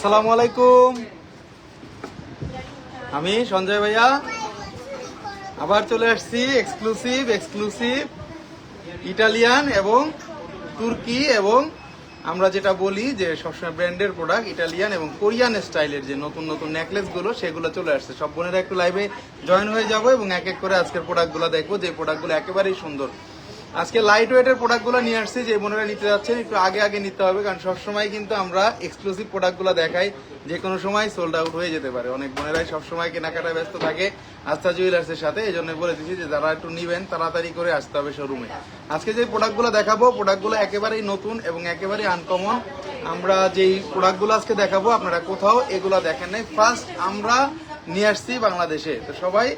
আসসালামু আলাইকুম। আমি সঞ্জয় ভাইয়া আবার চলে আসছি এক্সক্লুসিভ ইটালিয়ান এবং তুর্কি এবং আমরা যেটা বলি যে সবসময় ব্র্যান্ডের প্রোডাক্ট ইটালিয়ান এবং কোরিয়ান স্টাইলের যে নতুন নতুন নেকলেসগুলো সেগুলো চলে আসছে। সব বোনেরা একটু লাইভে জয়েন হয়ে যাবো এবং এক এক করে আজকের প্রোডাক্টগুলো দেখবো, যে প্রোডাক্টগুলো একেবারেই সুন্দর। আজকে লাইট ওয়েটের প্রোডাক্টগুলো নিয়ে আসছি, যে বোনেরা নিতে যাচ্ছেন একটু আগে নিতে হবে, কারণ সবসময় কিন্তু আমরা এক্সক্লুসিভ প্রোডাক্টগুলো দেখাই, যে কোনো সময় সোল্ড আউট হয়ে যেতে পারে। অনেক বোনেরাই সবসময় কেনাকাটা ব্যস্ত থাকে আস্থা জুয়েলার্সের সাথে, এই জন্য বলে দিচ্ছি যে যারা একটু নিবেন তাড়াতাড়ি করে আসতে হবে শোরুমে। আজকে যে প্রোডাক্টগুলো দেখাবো প্রোডাক্টগুলো একেবারেই নতুন এবং একেবারেই আনকমন। আমরা যেই প্রোডাক্টগুলো আজকে দেখাবো আপনারা কোথাও এগুলো দেখেন নাই, ফার্স্ট আমরা নিয়ে আসছি বাংলাদেশে। তো সবাই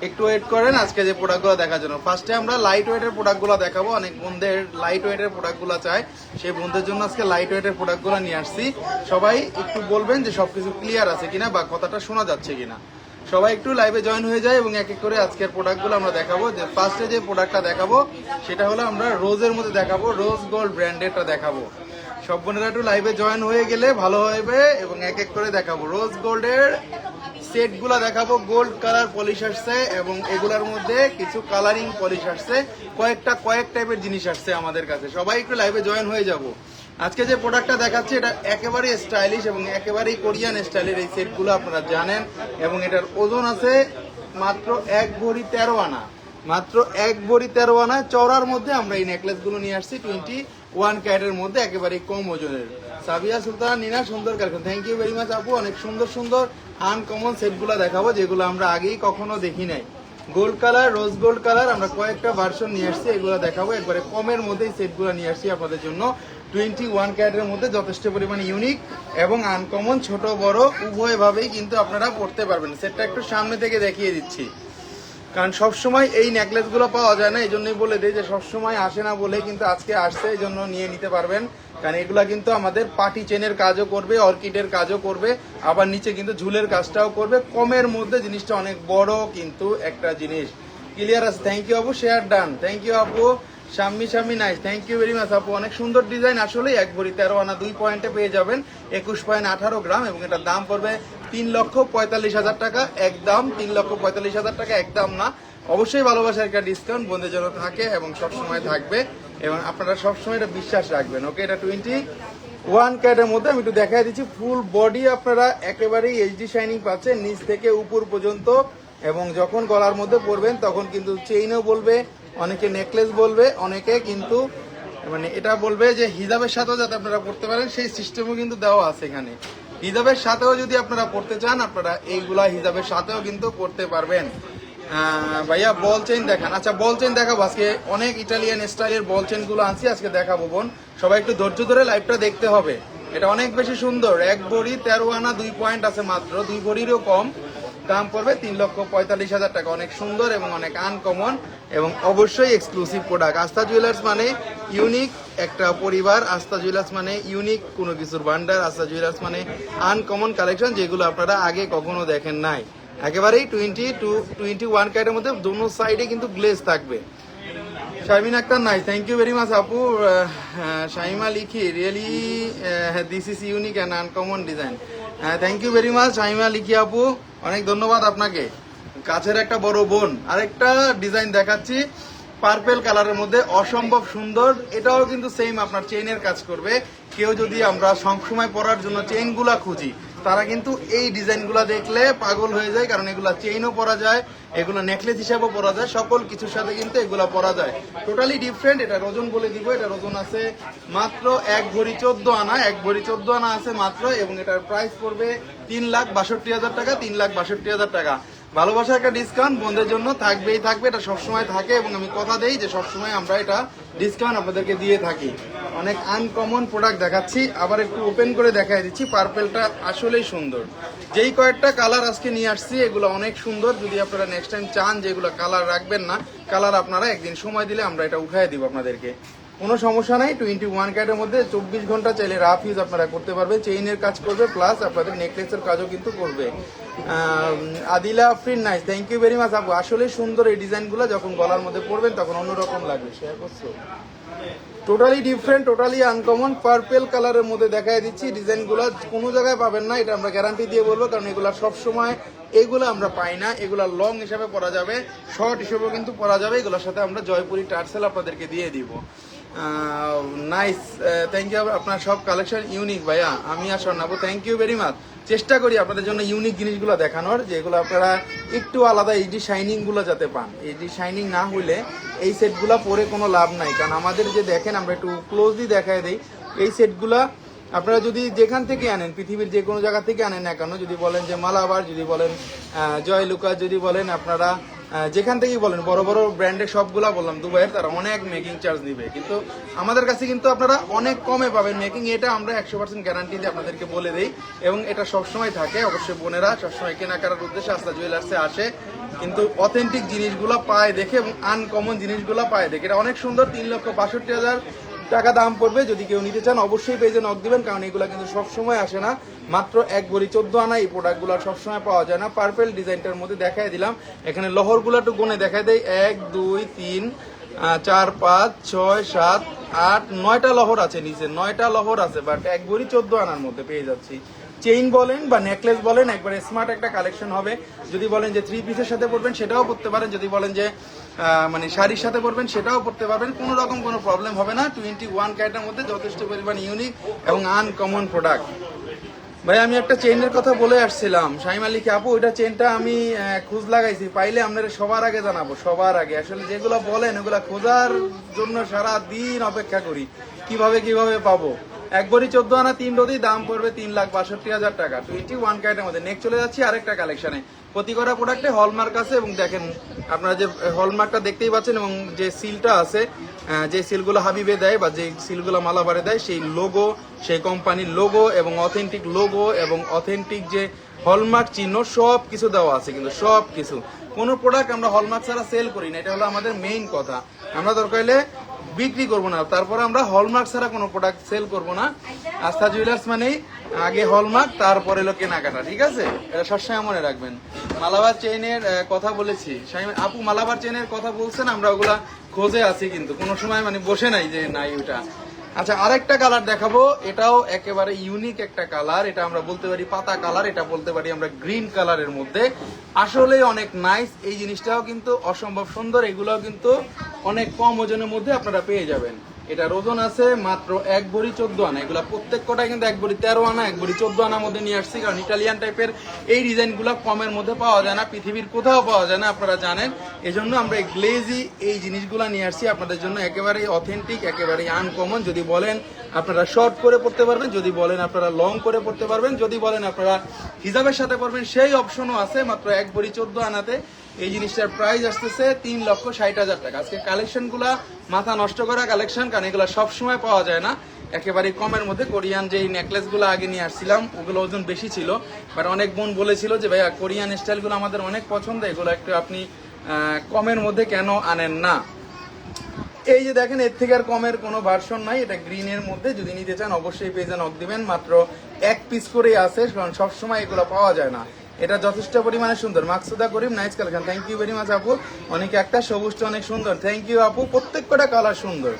একটু ওয়েট করেন আজকে যে প্রোডাক্টগুলো দেখার জন্য। ফার্স্টে আমরা লাইট ওয়েটের প্রোডাক্টগুলো দেখাবো, অনেক বন্ধুদের লাইট ওয়েটের প্রোডাক্টগুলো চাই, সেই বন্ধুদের জন্য আজকে লাইট ওয়েটের প্রোডাক্টগুলো নিয়ে আসছি। সবাই একটু বলবেন যে সবকিছু ক্লিয়ার আছে কিনা বা কথাটা শোনা যাচ্ছে কিনা। সবাই একটু লাইভে জয়েন হয়ে যায় এবং এক এক করে আজকের প্রোডাক্টগুলো আমরা দেখাবো। যে ফার্স্টে যে প্রোডাক্টটা দেখাবো সেটা হলো আমরা রোজের মধ্যে দেখাবো, রোজ গোল্ড ব্র্যান্ডেরটা দেখাবো। সব বোনেরা একটু লাইভে জয়েন হয়ে গেলে ভালো হবে এবং এক এক করে দেখাবো। রোজ গোল্ডের সেটগুলা দেখাবো, গোল্ড কালার পলিশ আসছে এবং এগুলার মধ্যে কিছু কালারিং পলিশ আসছে, কয়েক টাইপের জিনিস আসছে আমাদের কাছে। সবাই একটু লাইভে জয়েন হয়ে যাব। আজকে যে প্রোডাক্টটা দেখাচ্ছি এটা একেবারেই স্টাইলিশ এবং একেবারেই কোরিয়ান স্টাইলের এই সেটগুলো আপনারা জানেন, এবং এটার ওজন আছে মাত্র 1 ভরি 13 আনা, মাত্র 1 ভরি 13 আনা চওড়ার মধ্যে আমরা এই নেকলেসগুলো নিয়ে আসছি 21 ক্যারেটের মধ্যে, একেবারেই কম ওজনের। সাবিয়া সুলতান নিনা সুন্দর collection, thank you very much আপু। অনেক সুন্দর সুন্দর আনকমন সেটগুলো দেখাবো যেগুলো আমরা আগেই কখনো দেখি নাই। Gold colour, rose gold colour আমরা কয়েকটা ভার্সন নিয়ে আসছি, এগুলো দেখাবো। একবারে কমের মধ্যেই সেটগুলো নিয়ে আসছি আপনাদের জন্য 21 ক্যারেটের মধ্যে, যথেষ্ট পরিমাণে ইউনিক এবং আনকমন, ছোট বড় উভয়ভাবেই কিন্তু আপনারা পড়তে পারবেন। সেটটা একটু সামনে থেকে দেখিয়ে দিচ্ছি, কারণ সবসময় এই নেকলেসগুলো পাওয়া যায় না, এই জন্যই বলে দিই যে সবসময় আসে না বলে কিন্তু আজকে আসছে, এই জন্য নিয়ে নিতে পারবেন। কারণ এগুলা কিন্তু আমাদের পার্টি চেনের কাজও করবে, অর্কিডের কাজও করবে, আবার নিচে কিন্তু ঝুলের কাজটাও করবে। কমের মধ্যে জিনিসটা অনেক বড় কিন্তু একটা জিনিস। ক্লিয়ার আছে? থ্যাংক ইউ আপু, শেয়ার ডান, থ্যাংক ইউ আপু। Shammi nice, thank you very much আপু। অনেক সুন্দর ডিজাইন, আসলে 1 ভরি 13 আনা 2 পয়েন্টে পেয়ে যাবেন 21.18 গ্রাম এবং এটার দাম পড়বে 3,45,000 টাকা একদম। 3,45,000 টাকা একদম না, অবশ্যই ভালোবাসার একটা ডিসকাউন্ট বন্ধুদের জন্য থাকে এবং সবসময় থাকবে, এবং আপনারা সবসময় এটা বিশ্বাস রাখবেন। ওকে, এটা 21 ক্যারেটের মধ্যে আমি একটু দেখাই দিচ্ছি। ফুল বডি আপনারা একেবারেই এইচডি শাইনিং পাচ্ছেন নিচ থেকে উপর পর্যন্ত, এবং যখন গলার মধ্যে পরবেন তখন কিন্তু চেইনও বলবে, অনেকে নেকলেস বলবে, অনেকে কিন্তু মানে এটা বলবে যে হিজাবের সাথেও যাতে আপনারা পড়তে পারেন সেই সিস্টেমও কিন্তু দেওয়া আছে এখানে। হিজাবের সাথেও যদি আপনারা পড়তে চান আপনারা এইগুলা হিজাবের সাথেও কিন্তু পড়তে পারবেন। ভাইয়া বল চেইন দেখান। আচ্ছা, বল চেইন দেখাবো আজকে, অনেক ইটালিয়ান স্টাইলের বল চেইন গুলো আনছি আজকে দেখাবো বোন। সবাই একটু ধৈর্য ধরে লাইভটা দেখতে হবে, এটা অনেক বেশি সুন্দর। 1 ভরি 13 আনা 2 পয়েন্ট আছে মাত্র, 2 ভরিরও কম, দাম পড়বে 3,45,000 টাকা। অনেক সুন্দর এবং অনেক আনকমন এবং অবশ্যই এক্সক্লুসিভ প্রোডাক্ট। আস্থা জুয়েলার্স মানে ইউনিক একটা পরিবার, আস্থা জুয়েলার্স মানে ইউনিক কোনো কিছুর ভান্ডার, আস্থা জুয়েলার্স মানে আনকমন কালেকশন যেগুলো আপনারা আগে কখনো দেখেন নাই। একেবারেই 21 ক্যারেটের মধ্যে দোনো সাইডে কিন্তু গ্লেজ থাকবে। শারমিন আক্তার নাই, থ্যাংক ইউ ভেরি মাচ আপু। Shaima Likhi, really this is unique and uncommon design. Thank you very much Shaima Likhi আপু, অনেক ধন্যবাদ আপনাকে। কাছের একটা বড় বোন আরেকটা ডিজাইন দেখাচ্ছি পার্পেল কালারের মধ্যে, অসম্ভব সুন্দর। এটাও কিন্তু সেম আপনার চেইনের কাজ করবে। কেউ যদি আমরা সবসময় পরার জন্য চেইনগুলা খুঁজি তারা কিন্তু এই ডিজাইনগুলো দেখলে পাগল হয়ে যায়, কারণ এগুলা চেইনও পরা যায়, এগুলো নেকলেস হিসাবেও পরা যায়, সকল কিছুর সাথে কিন্তু এগুলা পরা যায়। Totally different. এটার ওজন বলে দিব, এটার ওজন আছে মাত্র 1 ভরি 14 আনা, 1 ভরি 14 আনা আছে মাত্র, এবং এটার প্রাইস পড়বে 3,62,000 টাকা, 3,62,000 টাকা। ভালোবাসার একটা ডিসকাউন্ট বন্ধুদের জন্য থাকবেই থাকবে, এটা সবসময় থাকে এবং আমি কথা দেই যে সবসময় আমরা এটা ডিসকাউন্ট আপনাদেরকে দিয়ে থাকি। অনেক আনকমন প্রোডাক্ট দেখাচ্ছি, আবার একটু ওপেন করে দেখাই দিচ্ছি। পার্পেলটা আসলেই সুন্দর। যেই কয়েকটা কালার আজকে নিয়ে আসছি এগুলো অনেক সুন্দর। যদি আপনারা নেক্সট টাইম চান যে এগুলো কালার রাখবেন না, কালার আপনারা একদিন সময় দিলে আমরা এটা উঠাই দিব আপনাদেরকে। কোনো সমস্যা নাই। 21 ক্যারেটের মধ্যে 24 ঘন্টা চাইলে রাফ ইউজ আপনারা করতে পারবেন। চেইনের কাজ করবে প্লাস আপনাদের নেকলেসের কাজও কিন্তু করবে। Adila Afrin nice, thank you very much আপু। আসলে সুন্দর এই ডিজাইনগুলো যখন গলার মধ্যে পরবেন তখন অন্যরকম লাগবে। শেয়ার করছো, totally different, totally uncommon. Purple কালারের মধ্যে দেখাই দিচ্ছি। ডিজাইনগুলো কোনো জায়গায় পাবেন না, এটা আমরা গ্যারান্টি দিয়ে বলবো, কারণ এগুলো সবসময় এগুলো আমরা পাই না। এগুলো লং হিসাবে পরা যাবে, শর্ট হিসেবেও কিন্তু পরা যাবে। এগুলোর সাথে আমরা জয়পুরি টার্সেল আপনাদেরকে দিয়ে দিব। Nice, thank you. আপনার সব কালেকশন ইউনিক ভাইয়া। আমি আর স্বর্ণাবু, থ্যাংক ইউ ভেরি মাচ। চেষ্টা করি আপনাদের জন্য ইউনিক জিনিসগুলো দেখানোর, যেগুলো আপনারা একটু আলাদা এইচডি শাইনিংগুলো যাতে পান। এইচডি শাইনিং না হলে এই সেটগুলো পরে কোনো লাভ নাই, কারণ আমাদের যে দেখেন আমরা একটু ক্লোজলি দেখায় দিই। এই সেটগুলা আপনারা যদি যেখান থেকে আনেন, পৃথিবীর যে কোনো জায়গা থেকে আনেন না কেন, যদি বলেন যে মালাবার, যদি বলেন জয় লুকা, যদি বলেন আপনারা যেখান থেকেই বলেন, বড় বড় ব্র্যান্ডের সবগুলা বললাম দুবাইয়ের, তারা অনেক মেকিং চার্জ দিবে, কিন্তু আমাদের কাছে কিন্তু আপনারা অনেক কমে পাবেন মেকিং। এটা আমরা 100% গ্যারান্টি দিয়ে আপনাদেরকে বলে দিই, এবং এটা সবসময় থাকে। অবশ্যই বোনেরা সবসময় কেনাকাটার উদ্দেশ্যে আস্থা জুয়েলার্সে আসে, কিন্তু অথেন্টিক জিনিসগুলো পায় দেখে এবং আনকমন জিনিসগুলো পায় দেখে। এটা অনেক সুন্দর। 3,62,000 টাকা দাম পড়বে। যদি কেউ নিতে চান অবশ্যই পেজে নক দিবেন, কারণ এগুলো কিন্তু সবসময় আসে না। মাত্র 1 ভরি 14 আনা এই প্রোডাক্টগুলো সবসময় পাওয়া যায় না। পার্পেল ডিজাইনটার মধ্যে দেখাই দিলাম। এখানে লহরগুলো একটু গুনে দেখাই দেয়, 1 2 3 4 5 6 7 8 9টা লহর আছে নিচে, 9টা লহর আছে, বাট 1 ভরি 14 আনার মধ্যে পেয়ে যাচ্ছি। চেইন বলেন বা নেকলেস বলেন, একবারে স্মার্ট একটা কালেকশন হবে। যদি বলেন যে 3 পিসের সাথে পরবেন সেটাও পরতে পারেন, যদি বলেন যে মানে শাড়ির সাথে পরবেন সেটাও পরতে পারবেন, কোনো রকম কোনো প্রবলেম হবে না। 21 ক্যারেটের মধ্যে যথেষ্ট পরিমাণ ইউনিক এবং আনকমন প্রোডাক্ট। ভাই আমি একটা চেইনের কথা বলে আসছিলাম, শাইম আলীকে আপু, ওইটা চেইনটা আমি খোঁজ লাগাইছি, পাইলে আপনারা সবার আগে জানাবো, সবার আগে। আসলে যেগুলো বলেন ওগুলা খোঁজার জন্য সারা দিন অপেক্ষা করি, কিভাবে পাবো। 1 ভরি 14 আনা 3 রোদি, দাম পড়বে 3,62,000 টাকা। 21 ক্যারেটের মধ্যে। নেক্সট চলে যাচ্ছি আরেকটা কালেকশনে। প্রতি করা প্রোডাক্টে হলমার্ক আছে, এবং দেখেন আপনারা যে হলমার্কটা দেখতেই পাচ্ছেন, এবং যে সিলটা আছে, যে সিলগুলো হাবিবে দেয় বা যে সিলগুলো মালাবারে দেয়, সেই লোগো, সেই কোম্পানির লোগো এবং অথেন্টিক লোগো এবং অথেন্টিক যে হলমার্ক চিহ্ন সব কিছু দেওয়া আছে। কিন্তু সব কিছু, কোনো প্রোডাক্ট আমরা হলমার্ক ছাড়া সেল করি না, এটা হলো আমাদের মেইন কথা। আমরা দরকার হলে বিক্রি করবো না, তারপরে আমরা হলমার্ক ছাড়া কোনো প্রোডাক্ট সেল করবো না। আস্থা জুয়েলার্স মানেই আগে হলমার্ক, তারপরে হলো কেনাকাটা, ঠিক আছে? এটা সবসময় মনে রাখবেন। মালাবার চেইনের কথা বলেছি, আপু মালাবার চেইনের কথা বলছেন, আমরা ওগুলা খোঁজে আছি, কিন্তু কোনো সময় মানে বসে নাই যে নাই ওটা। আচ্ছা, আরেকটা কালার দেখাবো, এটাও একেবারে ইউনিক একটা কালার। এটা আমরা বলতে পারি পাতা কালার, এটা বলতে পারি আমরা গ্রিন কালারের মধ্যে। আসলে অনেক নাইস। এই জিনিসটাও কিন্তু অসম্ভব সুন্দর। এগুলোও কিন্তু অনেক কম ওজনের মধ্যে আপনারা পেয়ে যাবেন। এটার ওজন আছে মাত্র 1 ভরি 14 আনা। এগুলা প্রত্যেক কটাই কিন্তু 1 ভরি 13 আনা, 1 ভরি 14 আনার মধ্যে নিয়ে আসছি, কারণ ইটালিয়ান টাইপের এই ডিজাইনগুলো কমের মধ্যে পাওয়া যায় না, পৃথিবীর কোথাও পাওয়া যায় না, আপনারা জানেন। এজন্য আমরা এই গ্লেজি এই জিনিসগুলো নিয়ে আসছি আপনাদের জন্য, একেবারেই অথেন্টিক, একেবারেই আনকমন। যদি বলেন আপনারা শর্ট করে পড়তে পারবেন, যদি বলেন আপনারা লং করে পড়তে পারবেন, যদি বলেন আপনারা হিজাবের সাথে পড়বেন, সেই অপশনও আছে। মাত্র 1 ভরি 14 আনাতে এই জিনিসটার প্রাইস আসতেছে 3,60,000 টাকা। আজকে কালেকশনগুলা মাথা নষ্ট করা কালেকশন, কারণ এগুলো সবসময় পাওয়া যায় না। একেবারে কমের মধ্যে কোরিয়ান যে নেকলেসগুলো আগে নিয়ে আসছিলাম, ওগুলো ওজন বেশি ছিল, বাট অনেক বোন বলেছিল যে ভাইয়া কোরিয়ান স্টাইলগুলো আমাদের অনেক পছন্দ, এগুলো একটু আপনি কমের মধ্যে কেন আনেন না। এই যে দেখেন, এর থেকে আর কমের কোনো ভার্সন নাই। এটা গ্রিনের মধ্যে, যদি নিতে চান অবশ্যই পেজে নক দিবেন। মাত্র 1 পিস করেই আছে, কারণ সবসময় এগুলো পাওয়া যায় না। এটা যথেষ্ট পরিমাণে সুন্দর। Maksuda Karim, nice collection, thank you very much আপু। অনেকে একটা সবুজটা অনেক সুন্দর, থ্যাংক ইউ আপু। প্রত্যেক কটা কালার সুন্দর।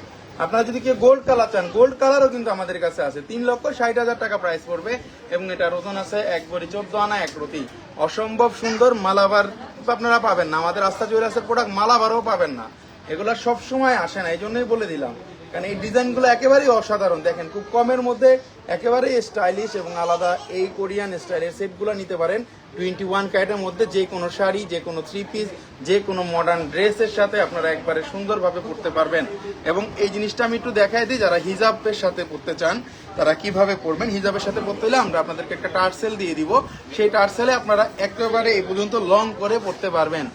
আপনারা যদি কেউ গোল্ড কালার চান, গোল্ড কালারও কিন্তু আমাদের কাছে আছে। 3,60,000 টাকা প্রাইস পড়বে, এবং এটার ওজন আছে 1 ভরি 14 আনা, 1 রতি। অসম্ভব সুন্দর। মালাবার আপনারা পাবেন না, আমাদের আস্থা জুয়েলার্সের প্রোডাক্ট মালাবারও পাবেন না, এগুলো সব সময় আসে না, এই জন্যই বলে দিলাম। কারণ এই ডিজাইনগুলো একেবারেই অসাধারণ। দেখেন, খুব কমের মধ্যে একেবারেই স্টাইলিশ এবং আলাদা এই কোরিয়ান স্টাইলের সেটগুলো নিতে পারেন 21 ক্যারেটের মধ্যে। যে কোনো শাড়ি, যে কোনো 3 পিস, যে কোনো মডার্ন ড্রেসের সাথে আপনারা একবারে সুন্দরভাবে পরতে পারবেন। এবং এই জিনিসটা আমি একটু দেখাই দিই, যারা হিজাবের সাথে পরতে চান তারা কিভাবে পরবেন। হিজাবের সাথে পরতে হলে আমরা আপনাদেরকে একটা টার্সেল দিয়ে দিব, সেই টার্সেলে আপনারা একেবারে এই পর্যন্ত লং করে পরতে পারবেন,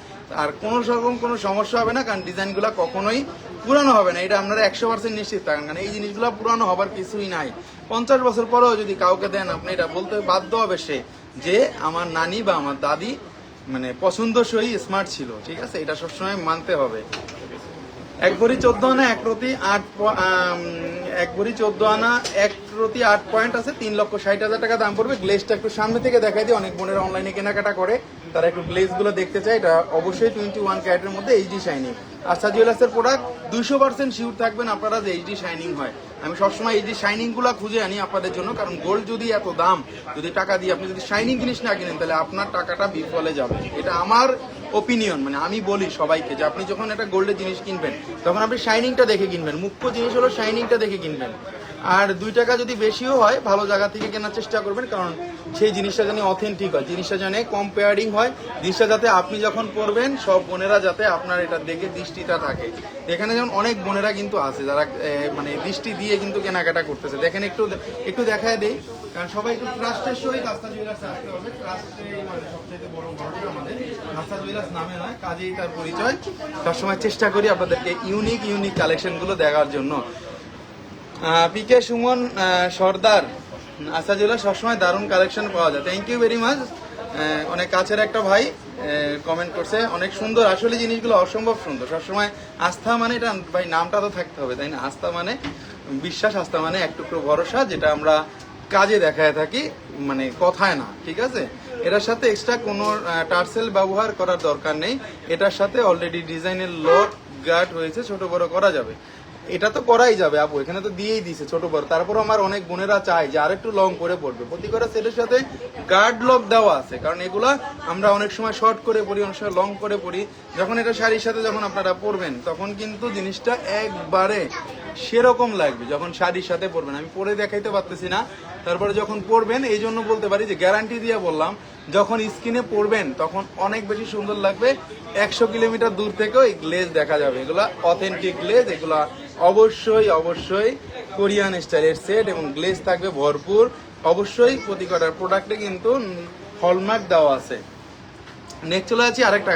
আর কোনো রকম কোনো সমস্যা হবে না। কারণ ডিজাইনগুলো কখনোই পুরানো হবে না, এটা আপনারা 100% নিশ্চিত থাকেন। কারণ এই জিনিসগুলো পুরানো হবার কিছুই নাই। 50 বছর পরেও যদি কাউকে দেন, আপনি এটা বলতে বাধ্য হবে সে যে আমার নানি বা আমার দাদি মানে পছন্দসই স্মার্ট ছিল, ঠিক আছে? এটা সবসময় মানতে হবে। এক ভরি 14 আনা, এক প্রতি 8 এক ভরি 14 আনা, এক প্রতি 8 পয়েন্ট আছে, 3,60,000 টাকা দাম পড়বে। গ্লেজটা একটু সামনে থেকে দেখাই দিই, অনেক বোনেরা অনলাইনে কেনাকাটা করে, তারা একটু গ্লেজগুলো দেখতে চায়। এটা অবশ্যই 21 ক্যারেটের মধ্যে এইচডি শাইনিং। আস্থা জুয়েলার্সের প্রোডাক্ট 200% শিওর থাকবেন আপনারা যে এইচডি শাইনিং হয়। আমি সবসময় এইচডি শাইনিংগুলো খুঁজে আনি আপনাদের জন্য, কারণ গোল্ড যদি এত দাম, যদি টাকা দিয়ে আপনি যদি শাইনিং জিনিস না কিনেন, তাহলে আপনার টাকাটা বিফলে যাবে। এটা আমার ওপিনিয়ন, মানে আমি বলি সবাইকে যে আপনি যখন একটা গোল্ডের জিনিস কিনবেন, তখন আপনি শাইনিংটা দেখে কিনবেন। মুখ্য জিনিস হলো শাইনিংটা দেখে কিনবেন। আর 2 টাকা যদি বেশিও হয়, ভালো জায়গা থেকে কেনার চেষ্টা করবেন, কারণ সেই জিনিসটা যেন অথেন্টিক হয়, জিনিসটা যেন কম্পেয়ারিং হয়, জিনিসটা যাতে আপনি যখন পরবেন সব বোনেরা যাতে আপনার এটা দেখে দৃষ্টিটা থাকে। এখানে যেমন অনেক বোনেরা কিন্তু আছে যারা মানে দৃষ্টি দিয়ে কিন্তু কেনাকাটা করতেছে। দেখেন একটু দেখায় দেই, কারণ সবাই একটু ট্রাস্টের সহিত আস্থা জুয়েলার্সে আসতে হবে। ট্রাস্টের মানে সবচেয়ে বড় ঘটনা আমাদের আস্থা জুয়েলার্স নামে নয়, কাজেই তার পরিচয়। সবসময় চেষ্টা করি আপনাদেরকে ইউনিক কালেকশনগুলো দেখার জন্য। পিকে সুমন সর্দার, আস্থা জুয়েলার্স সবসময় দারুণ কালেকশন পাওয়া যায়। Thank you very much. অনেক কাছের একটা ভাই কমেন্ট করছে, অনেক সুন্দর, আসলে জিনিসগুলো অসম্ভব সুন্দর। সবসময় আস্থা মানে এটা ভাই নামটা তো থাকতে হবে, তাই না? আস্থা মানে বিশ্বাস, আস্থা মানে এক টুকরো ভরসা, যেটা আমরা কাজে দেখায় থাকি, মানে কথায় না, ঠিক আছে? এটার সাথে এক্সট্রা কোনো টার্সেল ব্যবহার করার দরকার নেই। এটার সাথে অলরেডি ডিজাইনের লক গার্ড হয়েছে, ছোট বড় করা যাবে। এটা তো করাই যাবে আপু, এখানে তো দিয়েই দিছে ছোট বড়। তারপর আমার অনেক বোনেরা চায় যে আরেকটু লং করে পড়বে, প্রতি করা সেটের সাথে গার্ড লক দেওয়া আছে, কারণ এগুলা আমরা অনেক সময় শর্ট করে পড়ি, অনেক সময় লং করে পড়ি। যখন এটা শাড়ির সাথে যখন আপনারা পরবেন, তখন কিন্তু জিনিসটা একবারে সেরকম লাগবে যখন শাড়ির সাথে পরবেন। আমি পরে দেখাইতে পারতেছি না, তারপরে যখন পরবেন, এই জন্য বলতে পারি যে গ্যারান্টি দিয়ে বললাম, যখন স্কিনে পরবেন তখন অনেক বেশি সুন্দর লাগবে। 100 কিলোমিটার দূর থেকেও এই গ্লেজ দেখা যাবে। এগুলা অথেন্টিক গ্লেজ, এগুলা অবশ্যই কোরিয়ান স্টাইলের সেট, এবং গ্লেজ থাকবে ভরপুর। অবশ্যই প্রতি কটার প্রোডাক্টে কিন্তু হলমার্ক দেওয়া আছে। নেক্সট চলে যাচ্ছি আরেকটা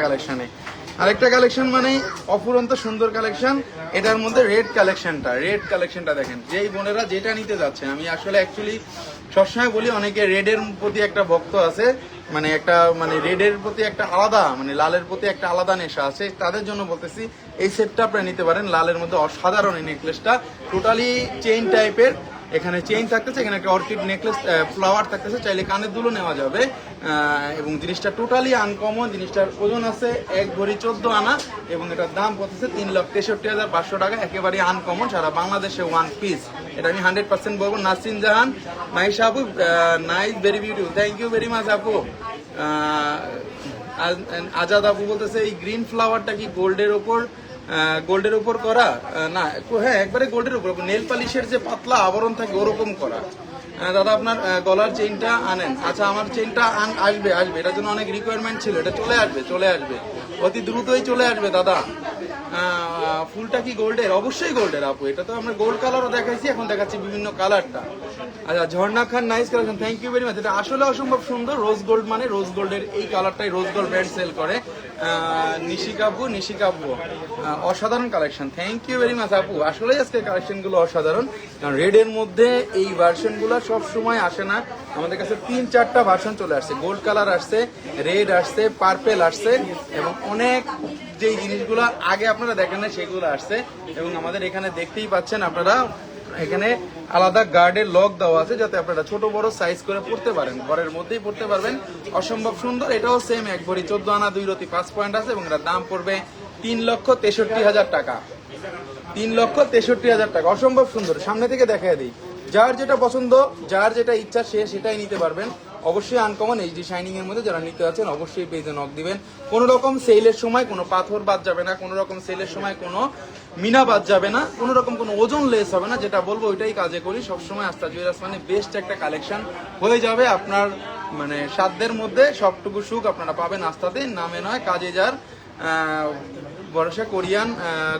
কালেকশন, মানে অফুরন্ত সুন্দর কালেকশন। এটার মধ্যে রেড কালেকশনটা দেখেন। যেই বোনেরা যেটা নিতে যাচ্ছেন, আমি আসলে অ্যাকচুয়ালি সবসময় বলি, অনেকে রেডের প্রতি একটা ভক্ত আছে, মানে রেডের প্রতি একটা আলাদা, মানে লালের প্রতি একটা আলাদা নেশা আছে, তাদের জন্য বলতেছি এই সেটটা আপনারা নিতে পারেন। লালের মধ্যে অসাধারণ এই নেকলেসটা, টোটালি চেইন টাইপের। এখানে চেইন থাকতেছে, এখানে একটা অর্কিড নেকলেস ফ্লাওয়ার থাকতেছে, চাইলে কানের দুলও নেওয়া যাবে। এবং জিনিসটা টোটালি আনকমন। জিনিসটার ওজন আছে 1 ভরি 14 আনা, এবং এটার দাম পড়তেছে 3,63,500 টাকা। একেবারে আনকমন, সারা বাংলাদেশে 1 পিস। এটা আমি 100% বলবো। নাসরিন জাহান, মাইশা আপু, nice, very beautiful, thank you very much আপু। আজাদ আপু বলতেছে এই গ্রিন ফ্লাওয়ারটা কি গোল্ডের উপর করা? না, হ্যাঁ, একবারে গোল্ডের উপর, নেল পালিশের যে পাতলা আবরণ থাকে ওরকম করা। দাদা আপনার গলার চেইনটা আনেন। আচ্ছা, আমার চেইনটা আসবে, এটার জন্য অনেক রিকোয়ারমেন্ট ছিল, এটা চলে আসবে অতি দ্রুতই চলে আসবে দাদা। ফুলটা কি গোল্ডের? অবশ্যই গোল্ডের আপু। এটা তো আমরা গোল্ড কালারও দেখাইছি, এখন দেখাচ্ছি বিভিন্ন কালারটা। আচ্ছা, Jharna Khan, nice collection, thank you very much. এটা আসলে অসম্ভব সুন্দর। রোজ গোল্ড, মানে রোজ গোল্ডের এই কালারটাই রোজ গোল্ড ব্র্যান্ড সেল করে। নিশিকাব্য, অসাধারণ collection, thank you very much আপু। আসলে আজকে কালেকশনগুলো অসাধারণ, কারণ রেডের মধ্যে এই ভার্সনগুলো সব সময় আসে না। আমাদের কাছে 3-4টা ভার্সন চলে আসছে। গোল্ড কালার আসছে, রেড আসছে, পার্পেল আসছে, এবং অনেক যেই জিনিসগুলো আগে আপনারা দেখেন না সেগুলো আসছে। এবং আমাদের এখানে দেখতেই পাচ্ছেন আপনারা, এখানে আলাদা গার্ডের লক দেওয়া আছে, যাতে আপনারা ছোট বড় সাইজ করে পড়তে পারেন, ঘরের মধ্যেই পড়তে পারবেন। অসম্ভব সুন্দর। এটাও সেম 1 ভরি 14 আনা, 2 রতি 5 পয়েন্ট আছে, এবং এটার দাম পড়বে 3,63,000 টাকা। 3,63,000 টাকা, অসম্ভব সুন্দর। সামনে থেকে দেখায় দিই, যার যেটা পছন্দ, যার যেটা ইচ্ছা সে সেটাই নিতে পারবেন। অবশ্যই আনকমন এইচডি শাইনিং এর মধ্যে যারা নিতে আছেন, অবশ্যই পেজে নক দিবেন। কোনো রকম সেলের সময় কোনো পাথর বাদ যাবে না, কোনো রকম সেলের সময় কোনো মিনা বাদ যাবে না, কোনো রকম কোনো ওজন লেস হবে না। যেটা বলবো ওইটাই কাজে করি সবসময়। আস্থা জুয়েলার্স মানে বেস্ট একটা কালেকশন হয়ে যাবে আপনার, মানে সাধ্যের মধ্যে সবটুকু সুখ আপনারা পাবেন আস্থাতে। নামে নয়, কাজে যার ভরসা।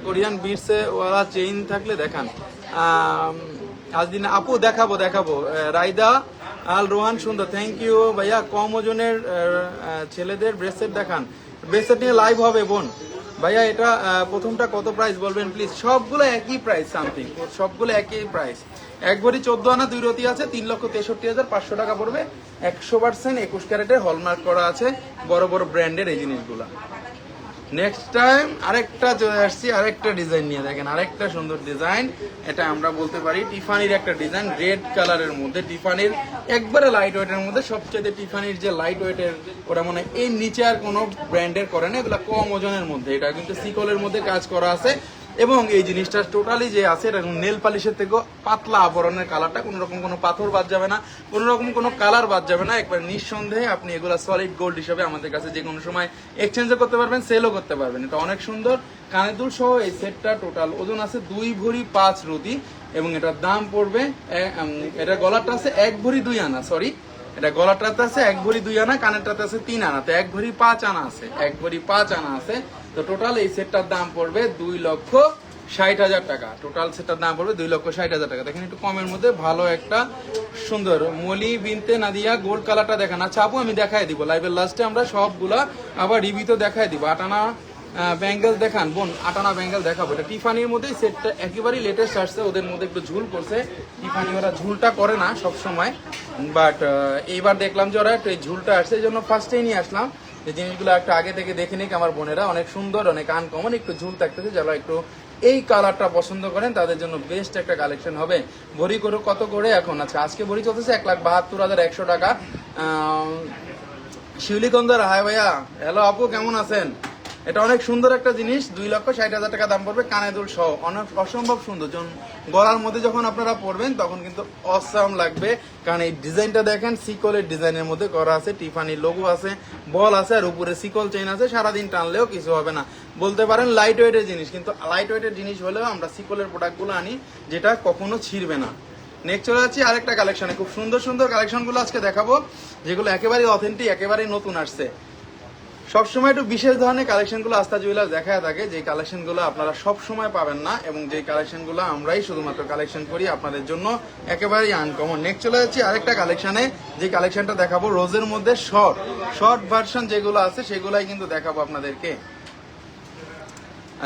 কোরিয়ান বিটসে ওয়ালা চেইন থাকলে দেখান। আজদিন আপু দেখাবো। রাইদা আল রোহান, সুন্দর, থ্যাংক ইউ ভাইয়া। কম ওজনের ছেলেদের ব্রেসলেট দেখান। ব্রেসলেট নিয়ে লাইভ হবে বোন। ভাইয়া এটা প্রথমটা কত প্রাইস বলবেন প্লিজ? সবগুলো একই প্রাইস, সামথিং সবগুলো একই প্রাইস। 1 ভরি 14 আনা, 2 রতি আছে, 3,63,500 টাকা পড়বে। 100% 21 ক্যারেটের হলমার্ক করা আছে, বড় বড় ব্র্যান্ডের এই জিনিসগুলা। নেক্সট টাইম আরেকটা চলে আসছি, আরেকটা ডিজাইন নিয়ে। দেখেন আরেকটা সুন্দর ডিজাইন, এটা আমরা বলতে পারি টিফানির একটা ডিজাইন, রেড কালারের মধ্যে টিফানির একবারে লাইট ওয়েটের মধ্যে। সবচেয়ে টিফানির যে লাইট ওয়েটের ওরা মানে এই নিচে আর কোনো ব্র্যান্ডের করে না, এগুলো কম ওজনের মধ্যে। এটা কিন্তু সিকলের মধ্যে কাজ করা আছে এবং এই জিনিসটা টোটালি যে আছে এটা নেল পালিশের থেকেও পাতলা আবরণের কালারটা, কোনো রকম কোনো পাথর বাদ যাবে না, কোনো রকম কোনো কালার বাদ যাবে না। একবার নিঃসন্দেহে আপনি এগুলা সলিড গোল্ড হিসাবে আমাদের কাছে যে কোনো সময় এক্সচেঞ্জও করতে পারবেন, সেলও করতে পারবেন। এটা অনেক সুন্দর কানের দুল সহ এই সেটটা টোটাল ওজন আছে 2 ভরি 5 রতি এবং এটার দাম পড়বে, এটা গলাটা আছে 1 ভরি 2 আনা, সরি এটা গলাটাতে আছে 1 ভরি 2 আনা, কানেরটাতে আছে 3 আনা, তো 1 ভরি 5 আনা আছে, 1 ভরি 5 আনা আছে। তো টোটাল এই সেটটার দাম পড়বে 2,60,000 টাকা। টোটাল সেটটার দাম পড়বে 2,60,000 টাকা। দেখেন একটু কমের মধ্যে ভালো একটা সুন্দর মলি বিনতে নাদিয়া গোল্ড কালারটা দেখেন। আচ্ছা আপু আমি দেখাই দিব লাইভের লাস্টে, আমরা সবগুলা আবার রিভিউতে দেখাই দিব। আটানা ব্যাঙ্গেল দেখান বোন, আটানা ব্যাঙ্গেল দেখাবো। এটা টিফানির মধ্যেই সেটটা একেবারেই লেটেস্ট আসছে, ওদের মধ্যে একটু ঝুল করছে। টিফানি ওরা ঝুলটা করে না সব সময়, বাট এইবার দেখলাম যে ওরা একটু এই ঝুলটা আসছে, এই জন্য ফার্স্টেই নিয়ে আসলাম। এই জিনিসগুলো একটু আগে থেকে দেখে নিক আমার বোনেরা, অনেক সুন্দর অনেক আনকমন একটু ঝুল থাকতেছে। যারা একটু এই কালারটা পছন্দ করেন তাদের জন্য বেস্ট একটা কালেকশন হবে। ভরি করে কত করে এখন? আচ্ছা আজকে ভরি চলতেছে 1,72,100 টাকা। শিউলিকন্দর হাই ভাইয়া, হ্যালো আপু কেমন আছেন? এটা অনেক সুন্দর একটা জিনিস, 2,60,000 টাকা দাম পড়বে, কানে দুল সহ, অনেক অসম্ভব সুন্দর। যখন গলার মধ্যে যখন আপনারা পরবেন তখন কিন্তু অসাম লাগবে, কারণ এই ডিজাইনটা দেখেন সিকলের ডিজাইনের মধ্যে করা আছে, টিফানির লোগো আছে, বল আছে আর উপরে সিকল চেইন আছে। সারাদিন টানলেও কিছু হবে না, বলতে পারেন লাইট ওয়েটের জিনিস, কিন্তু লাইট ওয়েটের জিনিস হলেও আমরা সিকলের প্রোডাক্টগুলো আনি যেটা কখনো ছিঁড়বে না। নেক্সট চলে যাচ্ছি আরেকটা কালেকশনে, খুব সুন্দর সুন্দর কালেকশনগুলো আজকে দেখাবো, যেগুলো একেবারেই অথেন্টিক, একেবারেই নতুন আসছে। সবসময় একটু বিশেষ ধরনের কালেকশনগুলো আস্থা জুয়েলার্স দেখায় থাকে, যে কালেকশনগুলো আপনারা সব সময় পাবেন না এবং যে কালেকশনগুলো আমরাই শুধুমাত্র কালেকশন করি আপনাদের জন্য একেবারেই আনকমন। নেক্সট চলে যাচ্ছি আরেকটা কালেকশনে, যে কালেকশনটা দেখাবো রোজের মধ্যে শর্ট ভার্সন যেগুলো আছে সেগুলাই কিন্তু দেখাবো আপনাদেরকে।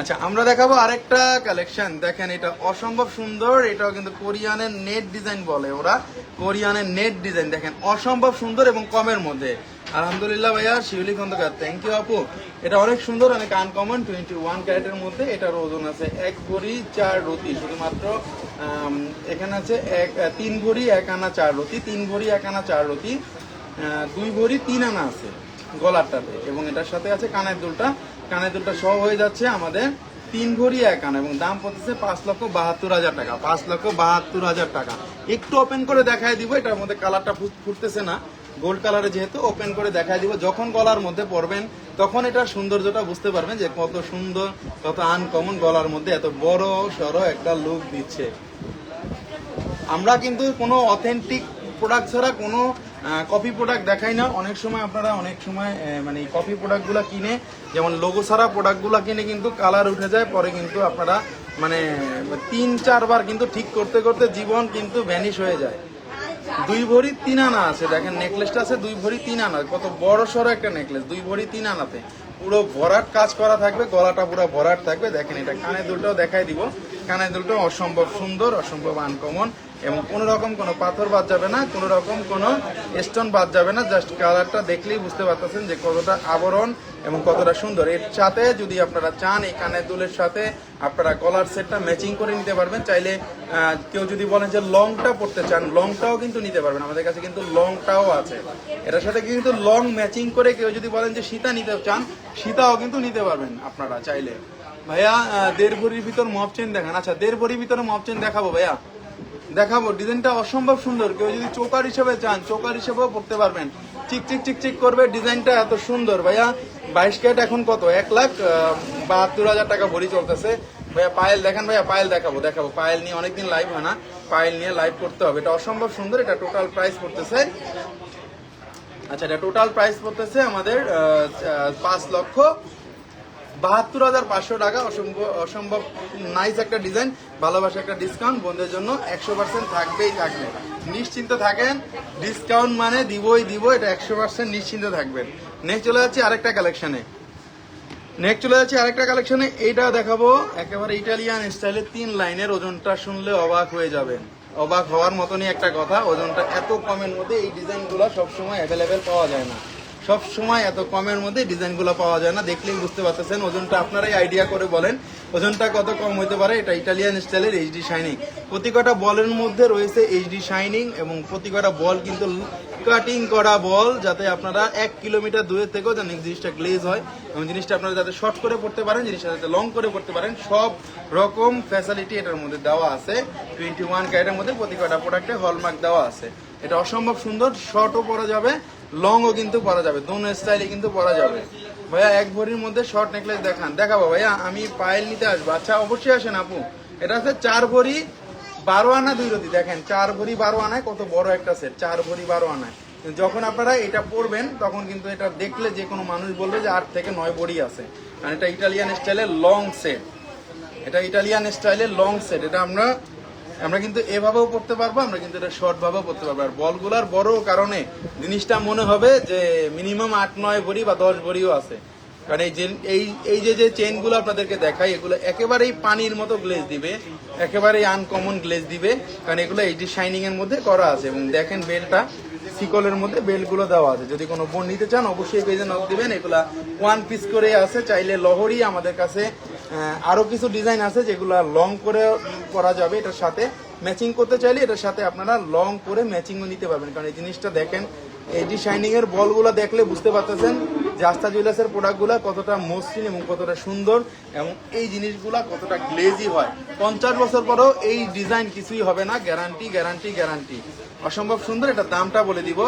আচ্ছা আমরা দেখাবো আরেকটা কালেকশন, দেখেন এটা অসম্ভব সুন্দর, এটাও কিন্তু কোরিয়ানের নেট ডিজাইন বলে ওরা, কোরিয়ানের নেট ডিজাইন দেখেন অসম্ভব সুন্দর এবং কমের মধ্যে। আলহামদুলিল্লাহ ভাইয়া, শিউলি খন্দকার থ্যাংক ইউ আপু। এটা অনেক সুন্দর অনেক আনকমন, 21 ক্যারেটের মধ্যে। এটার ওজন আছে 1 ভরি 4 রতি, শুধুমাত্র এখানে আছে 3 ভরি 1 আনা 4 রতি, 3 ভরি 1 আনা 4 রতি, 2 ভরি 3 আনা আছে গলারটাতে এবং এটার সাথে আছে কানের দুলটা। কানের দুলটা সহ হয়ে যাচ্ছে আমাদের 3 ভরি 1 আনা এবং দাম পড়তেছে 5,72,000 টাকা, 5,72,000 টাকা। একটু ওপেন করে দেখায় দিব, এটার মধ্যে কালারটা ফুটতেছে না, গোল্ড কালারে যেহেতু ওপেন করে দেখায় দিব। যখন গলার মধ্যে পরবেন তখন এটার সৌন্দর্যটা বুঝতে পারবেন যে কত সুন্দর, কত আনকমন গলার মধ্যে এত বড় সড়ো একটা লুক দিচ্ছে। আমরা কিন্তু কোনো অথেন্টিক প্রোডাক্ট ছাড়া কোনো কপি প্রোডাক্ট দেখাই না। অনেক সময় আপনারা অনেক সময় মানে কপি প্রোডাক্টগুলো কিনে, যেমন লোগো ছাড়া প্রোডাক্টগুলো কিনে কিন্তু কালার উঠে যায়, পরে কিন্তু আপনারা মানে 3-4 বার কিন্তু ঠিক করতে করতে জীবন কিন্তু ভ্যানিশ হয়ে যায়। 2 ভরি 3 আনা আছে, দেখেন নেকলেসটা আছে 2 ভরি 3 আনা, কত বড় সড়ো একটা নেকলেস, 2 ভরি 3 আনাতে পুরো ভরাট কাজ করা থাকবে, গলাটা পুরো ভরাট থাকবে। দেখেন এটা কানের দুলটাও দেখাই দিব, কানের দুলটাও অসম্ভব সুন্দর, অসম্ভব আনকমন এবং কোনো রকম কোনো পাথর বাদ যাবে না, কোনো রকম কোনো স্টোন বাদ যাবে না। জাস্ট কালারটা দেখলেই বুঝতে পারতেছেন যে কতটা আবরণ এবং কতটা সুন্দর। এর সাথে যদি আপনারা চান এই কানের দুলের সাথে আপনারা গলার সেটটা ম্যাচিং করে নিতে পারবেন। চাইলে কেউ যদি বলেন যে লংটা পড়তে চান, লংটাও কিন্তু নিতে পারবেন, আমাদের কাছে কিন্তু লংটাও আছে। এটার সাথে কিন্তু লং ম্যাচিং করে কেউ যদি বলেন যে সীতা নিতে চান, সীতাও কিন্তু নিতে পারবেন আপনারা চাইলে। ভাইয়া 1.5 ভরির ভিতর মপ চেন দেখান। আচ্ছা 1.5 ভরির ভিতরে মপ চেন দেখাবো ভাইয়া, দেখাবো। ডিজাইনটা অসম্ভব সুন্দর, কেউ যদি চোকার হিসেবে চান চোকার হিসেবেও পড়তে পারবেন, চিকচিক চিকচিক করবে, ডিজাইনটা এত সুন্দর। ভাইয়া 22 ক্যারেট এখন কত? 1,72,000 টাকা ভরি চলতেছে। ভাইয়া পায়েল দেখেন, ভাইয়া পায়েল দেখাবো, পায়েল নিয়ে অনেকদিন লাইভ হয় না, পায়েল নিয়ে লাইভ করতে হবে। এটা অসম্ভব সুন্দর, এটা টোটাল প্রাইস পড়তেছে, আচ্ছা এটা টোটাল প্রাইস পড়তেছে আমাদের 5,72,500 টাকা। অসম্ভব নাইস একটা ডিজাইন, ভালোবাসা একটা ডিসকাউন্ট, বন্ধুদের জন্য 100% থাকবেই থাকবে, নিশ্চিন্ত থাকেন। ডিসকাউন্ট মানে দিবই দিব, এটা 100% নিশ্চিন্ত থাকবেন। নেক্সট চলে যাচ্ছি আরেকটা কালেকশনে, এইটা দেখাবো একেবারে ইটালিয়ান স্টাইলে 3 লাইনের। ওজনটা শুনলে অবাক হয়ে যাবেন, অবাক হওয়ার মতনই একটা কথা, ওজনটা এত কমের মধ্যে এই ডিজাইনগুলো সবসময় অ্যাভেলেবেল পাওয়া যায় না। সব সময় এত কমের মধ্যে ডিজাইনগুলো পাওয়া যায় না, দেখলেই বুঝতে পারতেছেন। ওজনটা আপনারাই আইডিয়া করে বলেন ওজনটা কত কম হতে পারে। এটা ইটালিয়ান স্টাইলের এইচডি শাইনিং, প্রতি কটা বলের মধ্যে রয়েছে এইচডি শাইনিং এবং প্রতি কটা বল কিন্তু কাটিং করা বল, যাতে আপনারা 1 কিলোমিটার দূরের থেকেও যেন জিনিসটা গ্লেজ হয় এবং জিনিসটা আপনারা যাতে শর্ট করে পড়তে পারেন, জিনিসটা যাতে লং করে পড়তে পারেন, সব রকম ফ্যাসিলিটি এটার মধ্যে দেওয়া আছে। 21 ক্যারেটের মধ্যে প্রতি কটা প্রোডাক্টে হলমার্ক দেওয়া আছে। এটা অসম্ভব সুন্দর, শর্টও পরা যাবে, লংও কিন্তু পরা যাবে, দোনো স্টাইলে কিন্তু পরা যাবে। ভাইয়া 1 ভরির মধ্যে শর্ট নেকলেস দেখাবো ভাইয়া, আমি পায়েল নিতে আসবো। আচ্ছা অবশ্যই আসেন আপু। এটা আছে 4 ভরি 12 আনা 2 রতি, দেখেন 4 ভরি 12 আনায় কত বড় একটা সেট, 4 ভরি 12 আনায়। যখন আপনারা এটা পরবেন তখন কিন্তু এটা দেখলে যে কোনো মানুষ বলবে যে 8 থেকে 9 ভরি আছে, কারণ এটা ইটালিয়ান স্টাইলের লং সেট। এটা ইটালিয়ান স্টাইলের লং সেট। এটা আমরা কিন্তু এভাবেও পড়তে পারবো, আমরা কিন্তু এটা শর্ট ভাবেও পড়তে পারবো। আর বলগুলার বড় কারণে জিনিসটা মনে হবে যে মিনিমাম 8-9 ভরি বা 10 ভরিও আছে, কারণ এই যে চেইনগুলো আপনাদেরকে দেখাই, এগুলো একেবারেই পানির মতো গ্লেজ দিবে, একেবারেই আনকমন গ্লেজ দিবে, কারণ এগুলো এইচডি শাইনিং এর মধ্যে করা আছে। এবং দেখেন বেলটা সিকলের মধ্যে বেলগুলো দেওয়া আছে। যদি কোনো বোন নিতে চান অবশ্যই পেজে নক দিবেন। এগুলা 1 পিস করে আছে, চাইলে লহরি আমাদের কাছে আরো কিছু ডিজাইন আছে যেগুলো লং করে করা যাবে। এটার সাথে ম্যাচিং করতে চাইলে এটার সাথে আপনারা লং করে ম্যাচিংও নিতে পারবেন, কারণ এই জিনিসটা দেখেন এইচডি শাইনিং এর বলগুলো দেখলে বুঝতে পারতেছেন যে আস্থা জুয়েলার্সের প্রোডাক্টগুলো কতটা মসৃণ এবং কতটা সুন্দর এবং এই জিনিসগুলা কতটা গ্লেজি হয়। 50 বছর পরেও এই ডিজাইন কিছুই হবে না, গ্যারান্টি গ্যারান্টি গ্যারান্টি। অসম্ভব সুন্দর। এটা দামটা বলে দিব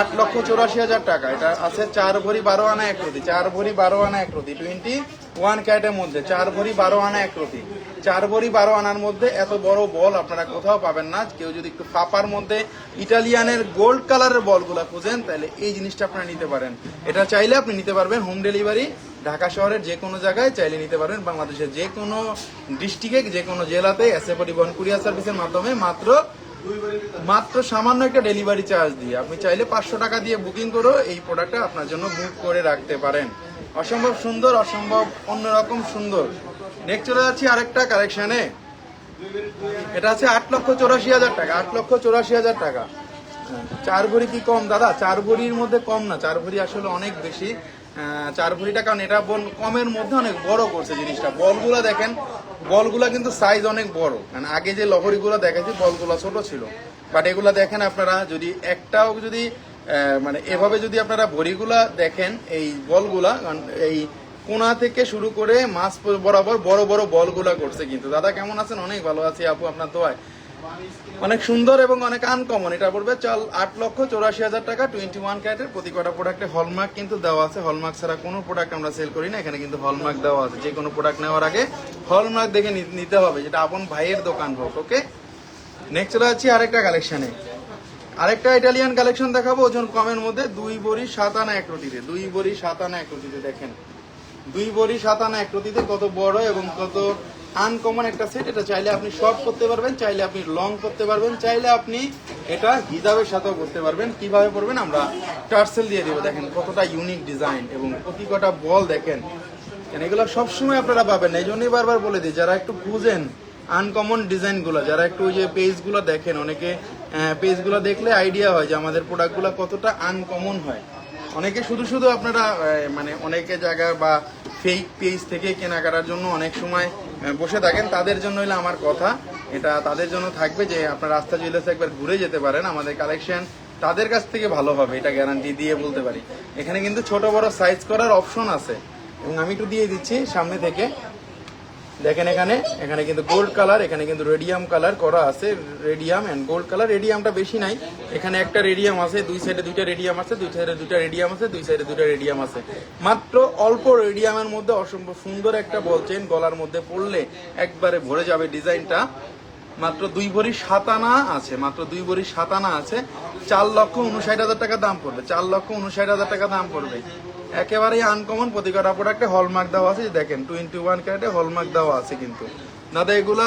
8,84,000 টাকা। এটা আছে 4 ভরি 12 আনা 1 রতি, 4 ভরি 12 আনা 1 রতি, 21 ক্যারেটের মধ্যে 4 ভরি 12 আনা 1 রতি। 4 ভরি 12 আনার মধ্যে এত বড় বল আপনারা কোথাও পাবেন না। কেউ যদি একটু ফাপার মধ্যে ইটালিয়ানের গোল্ড কালারের বলগুলা খুঁজেন তাহলে এই জিনিসটা আপনারা নিতে পারেন। এটা চাইলে আপনি নিতে পারবেন হোম ডেলিভারি, ঢাকা শহরের যে কোনো জায়গায় চাইলে নিতে পারবেন, বাংলাদেশের যে কোনো ডিস্ট্রিক্টে যে কোনো জেলাতে এসএ পরিবহন কুরিয়ার সার্ভিসের মাধ্যমে মাত্র সামান্য একটা ডেলিভারি চার্জ দিয়ে আপনি চাইলে 500 টাকা দিয়ে বুকিং করে এই প্রোডাক্টটা আপনার জন্য বুক করে রাখতে পারেন। অসম্ভব সুন্দর, অসম্ভব অন্যরকম সুন্দর। নেক্সট চলে যাচ্ছি আরেকটা কালেকশনে। এটা আছে 8,84,000 টাকা, 8,84,000 টাকা। 4 ভরি কি কম দাদা? 4 ভরির মধ্যে কম না, 4 ভরি আসলে অনেক বেশি। 4 ভরিটা কারণ এটা কমের মধ্যে অনেক বড় করছে জিনিসটা। বলগুলা দেখেন, বলগুলা কিন্তু সাইজ অনেক বড়, কারণ আগে যে লহরিগুলো দেখেছি বলগুলা ছোট ছিল, বাট এগুলা দেখেন আপনারা যদি একটাও যদি মানে এভাবে যদি আপনারা ভরিগুলা দেখেন, এই বলগুলা এই কোনা থেকে শুরু করে মাছ বরাবর বড় বড় বলগুলা করছে। কিন্তু দাদা কেমন আছেন? অনেক ভালো আছি আপু, আপনার দোয়ায়। অনেক সুন্দর এবং অনেক আনকমন। এটা পড়বে 8,84,000 টাকা। 21 ক্যারেটের প্রতি কটা প্রোডাক্টে হলমার্ক কিন্তু দেওয়া আছে। হলমার্ক ছাড়া কোনো প্রোডাক্ট আমরা সেল করি না, এখানে কিন্তু হলমার্ক দেওয়া আছে। যে কোনো প্রোডাক্ট নেওয়ার আগে হলমার্ক দেখে নিতে হবে, যেটা আপন ভাইয়ের দোকান হোক। ওকে, নেক্সট চলে যাচ্ছি আরেকটা কালেকশনে। আরেকটা ইটালিয়ান কালেকশন দেখাবো ওজন কমের মধ্যে। 2 ভরি 7 আনা 1 রতিতে, 2 ভরি 7 আনা 1 রতিতে। দেখেন 2 ভরি 7 আনা 1 রতিতে কত বড় এবং কত আনকমন একটা সেট। এটা চাইলে আপনি শর্ট করতে পারবেন, চাইলে আপনি লং করতে পারবেন, চাইলে আপনি এটা হিজাবের সাথেও করতে পারবেন। কিভাবে পড়বেন আমরা টার্সেল দিয়ে দিব। দেখেন কতটা ইউনিক ডিজাইন এবং প্রতি কটা বল দেখেন, এগুলো সবসময় আপনারা পাবেন না। এই জন্যই বারবার বলে দিই, যারা একটু খুঁজেন আনকমন ডিজাইনগুলো, যারা একটু ওই যে পেজগুলো দেখেন, অনেকে পেজগুলো দেখলে আইডিয়া হয় যে আমাদের প্রোডাক্টগুলো কতটা আনকমন হয়। অনেকে শুধু আপনারা মানে অনেকে জায়গা বা ফেক পেজ থেকে কেনাকাটার জন্য অনেক সময় বসে থাকেন, তাদের জন্য হইলে আমার কথা, এটা তাদের জন্য থাকবে যে আপনারা আস্থা জুয়েলার্সে একবার ঘুরে যেতে পারেন। আমাদের কালেকশন তাদের কাছ থেকে ভালো হবে, এটা গ্যারান্টি দিয়ে বলতে পারি। এখানে কিন্তু ছোট বড় সাইজ করার অপশন আছে এবং আমি একটু দিয়ে দিচ্ছি সামনে থেকে। দেখেন এখানে কিন্তু গোল্ড কালার, এখানে কিন্তু রেডিয়াম কালার করা আছে, রেডিয়াম এন্ড গোল্ড কালার। রেডিয়ামটা বেশি নাই, এখানে একটা রেডিয়াম আছে, 2 সাইডে 2টা রেডিয়াম আছে, 2 সাইডে 2টা রেডিয়াম আছে, 2 সাইডে 2টা রেডিয়াম আছে। মাত্র অল্প রেডিয়ামের মধ্যে অসম্ভব সুন্দর একটা বল চেইন, গলার মধ্যে পড়লে একবারে ভরে যাবে ডিজাইনটা। মাত্র 2 ভরি 7 আনা আছে, মাত্র 2 ভরি 7 আনা আছে। 4,59,000 টাকা দাম পড়বে, 4,59,000 টাকা দাম পড়বে। একেবারেই আনকমন। প্রতি কটা প্রোডাক্টে হলমার্ক দেওয়া আছে, দেখেন 21 ক্যারেটে হলমার্ক দেওয়া আছে। কিন্তু দাদা এগুলা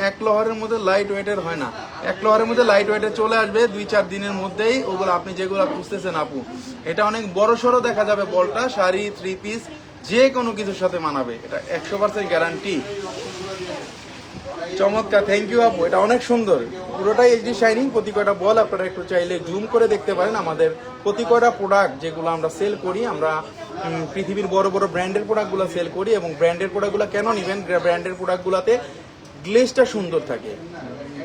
1 লহারের মধ্যে লাইট ওয়েটের হয় না, 1 লহারের মধ্যে লাইট ওয়েটে চলে আসবে 2-4 দিনের মধ্যেই। ওগুলো আপনি যেগুলো খুঁজতেছেন আপু, এটা অনেক বড় সড়ো দেখা যাবে বলটা, শাড়ি 3 পিস যে কোনো কিছুর সাথে মানাবে, এটা 100% গ্যারান্টি। চমৎকার, থ্যাংক ইউ আপু, এটা অনেক সুন্দর, পুরোটাই এইচডি শাইনিং। প্রতি কয়টা বল আপনারা একটু চাইলে জুম করে দেখতে পারেন। আমাদের প্রতি কয়টা প্রোডাক্ট যেগুলো আমরা সেল করি, আমরা পৃথিবীর বড় বড় ব্র্যান্ডের প্রোডাক্টগুলো সেল করি। এবং ব্র্যান্ডের প্রোডাক্টগুলো কেন নেবেন, ব্র্যান্ডের প্রোডাক্টগুলোতে গ্লেজটা সুন্দর থাকে।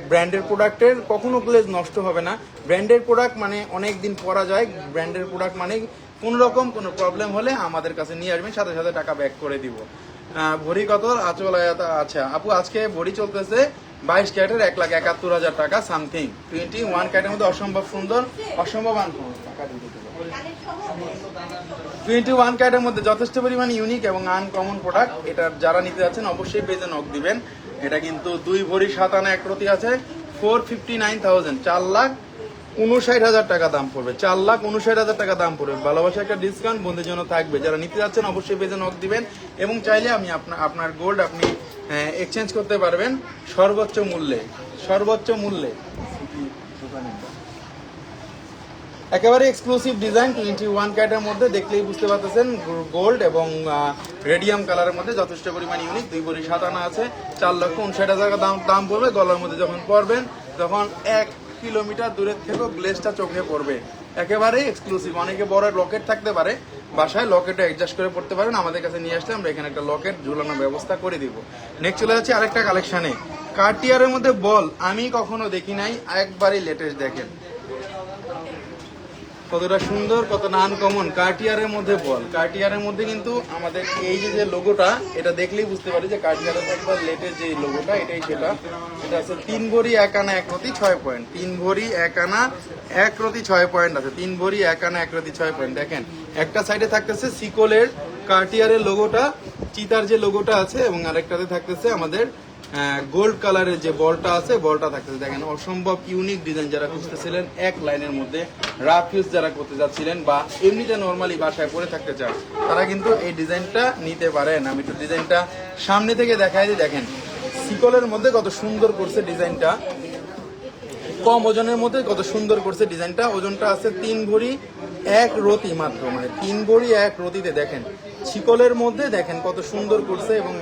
ব্র্যান্ডের প্রোডাক্টের কখনো গ্লেজ নষ্ট হবে না। ব্র্যান্ডের প্রোডাক্ট মানে অনেক দিন পরা যায়। ব্র্যান্ডের প্রোডাক্ট মানে কোনো রকম কোনো প্রবলেম হলে আমাদের কাছে নিয়ে আসবেন, সাথে সাথে টাকা ব্যাক করে দিব। ভরি কত আচল? আচ্ছা আপু, আজকে ভরি চলতেছে 22 ক্যারেটের 1,71,000 টাকা সামথিং। 21 ক্যারেটের মধ্যে অসম্ভব সুন্দর, অসম্ভব আনকমন। 21 ক্যারেটের মধ্যে যথেষ্ট পরিমাণ ইউনিক এবং আনকমন প্রোডাক্ট। এটা যারা নিতে যাচ্ছেন অবশ্যই পেজে নক দিবেন। এটা কিন্তু 2 ভরি 7 আনা 1 রতি আছে, 459,000, 4,59,000 টাকা দাম পড়বে, 4,59,000 টাকা দাম পড়বে। ভালোবাসা একটা ডিসকাউন্ট বন্ধুদের জন্য থাকবে। যারা নিতে যাচ্ছেন অবশ্যই পেজে নক দিবেন এবং চাইলে আমি আপনার গোল্ড আপনি এক্সচেঞ্জ করতে পারবেন সর্বোচ্চ মূল্যে, সর্বোচ্চ মূল্যে। একেবারে এক্সক্লুসিভ ডিজাইন 21 ক্যারেটের মধ্যে, দেখলেই বুঝতে পারতেছেন গোল্ড এবং রেডিয়াম কালারের মধ্যে যথেষ্ট পরিমাণ ইউনিক। 2 ভরি 7 আনা আছে, 4,59,000 টাকা দাম পড়বে। গলার মধ্যে যখন পরবেন তখন 1 কিলোমিটার দূরের থেকেও গ্লেজটা চোখে পড়বে। একেবারে এক্সক্লুসিভ। অনেকে বড় লকেট থাকতে পারে বাসায়, লকেটে অ্যাডজাস্ট করে পড়তে পারেন। আমাদের কাছে নিয়ে আসলে আমরা এখানে একটা লকেট ঝুলানোর ব্যবস্থা করে দিব। নেক্সট চলে যাচ্ছে আরেকটা কালেকশানে, কার্টিয়ারের মধ্যে বল। আমি কখনো দেখি নাই, একবারই লেটেস্ট। দেখেন কতটা সুন্দর, কতটা আনকমন। কার্টিয়ারের মধ্যে বল, কার্টিয়ারের মধ্যে কিন্তু আমাদের এই যে লোগোটা, এটা দেখলেই বুঝতে পারি যে কার্টিয়ারের একবার লেটেস্ট যে লোগোটা, এটাই সেটা। এটা আছে 3 ভরি 1 আনা 1 রতি 6 পয়েন্ট, 3 ভরি 1 আনা 1 রতি 6 পয়েন্ট আছে, 3 ভরি 1 আনা 1 রতি 6 পয়েন্ট। দেখেন একটা সাইডে থাকতেছে সিকোলের কার্টিয়ারের লোগোটা, চিতার যে লোগোটা আছে, এবং আরেকটাতে থাকতেছে আমাদের গোল্ড কালারের যে বলটা আছে, বলটা থাকতেছে। দেখেন অসম্ভব ইউনিক ডিজাইন। যারা খুঁজতেছিলেন এক লাইনের মধ্যে রাফ ইউজ যারা করতে যাচ্ছিলেন বা এমনিতে নর্মালি বাসায় পরে থাকতে চান, তারা কিন্তু এই ডিজাইনটা নিতে পারেন। আমি একটু ডিজাইনটা সামনে থেকে দেখাই দিই। দেখেন সিকলের মধ্যে কত সুন্দর করছে ডিজাইনটা, কম ওজনের মধ্যে কত সুন্দর করছে ডিজাইনটা। ওজনটা আছে 3 ভরি 1 রতি মাত্র, মানে 3 ভরি 1 রতিতে। দেখেন শিকলের মধ্যে দেখেন কত সুন্দর করছে। এবং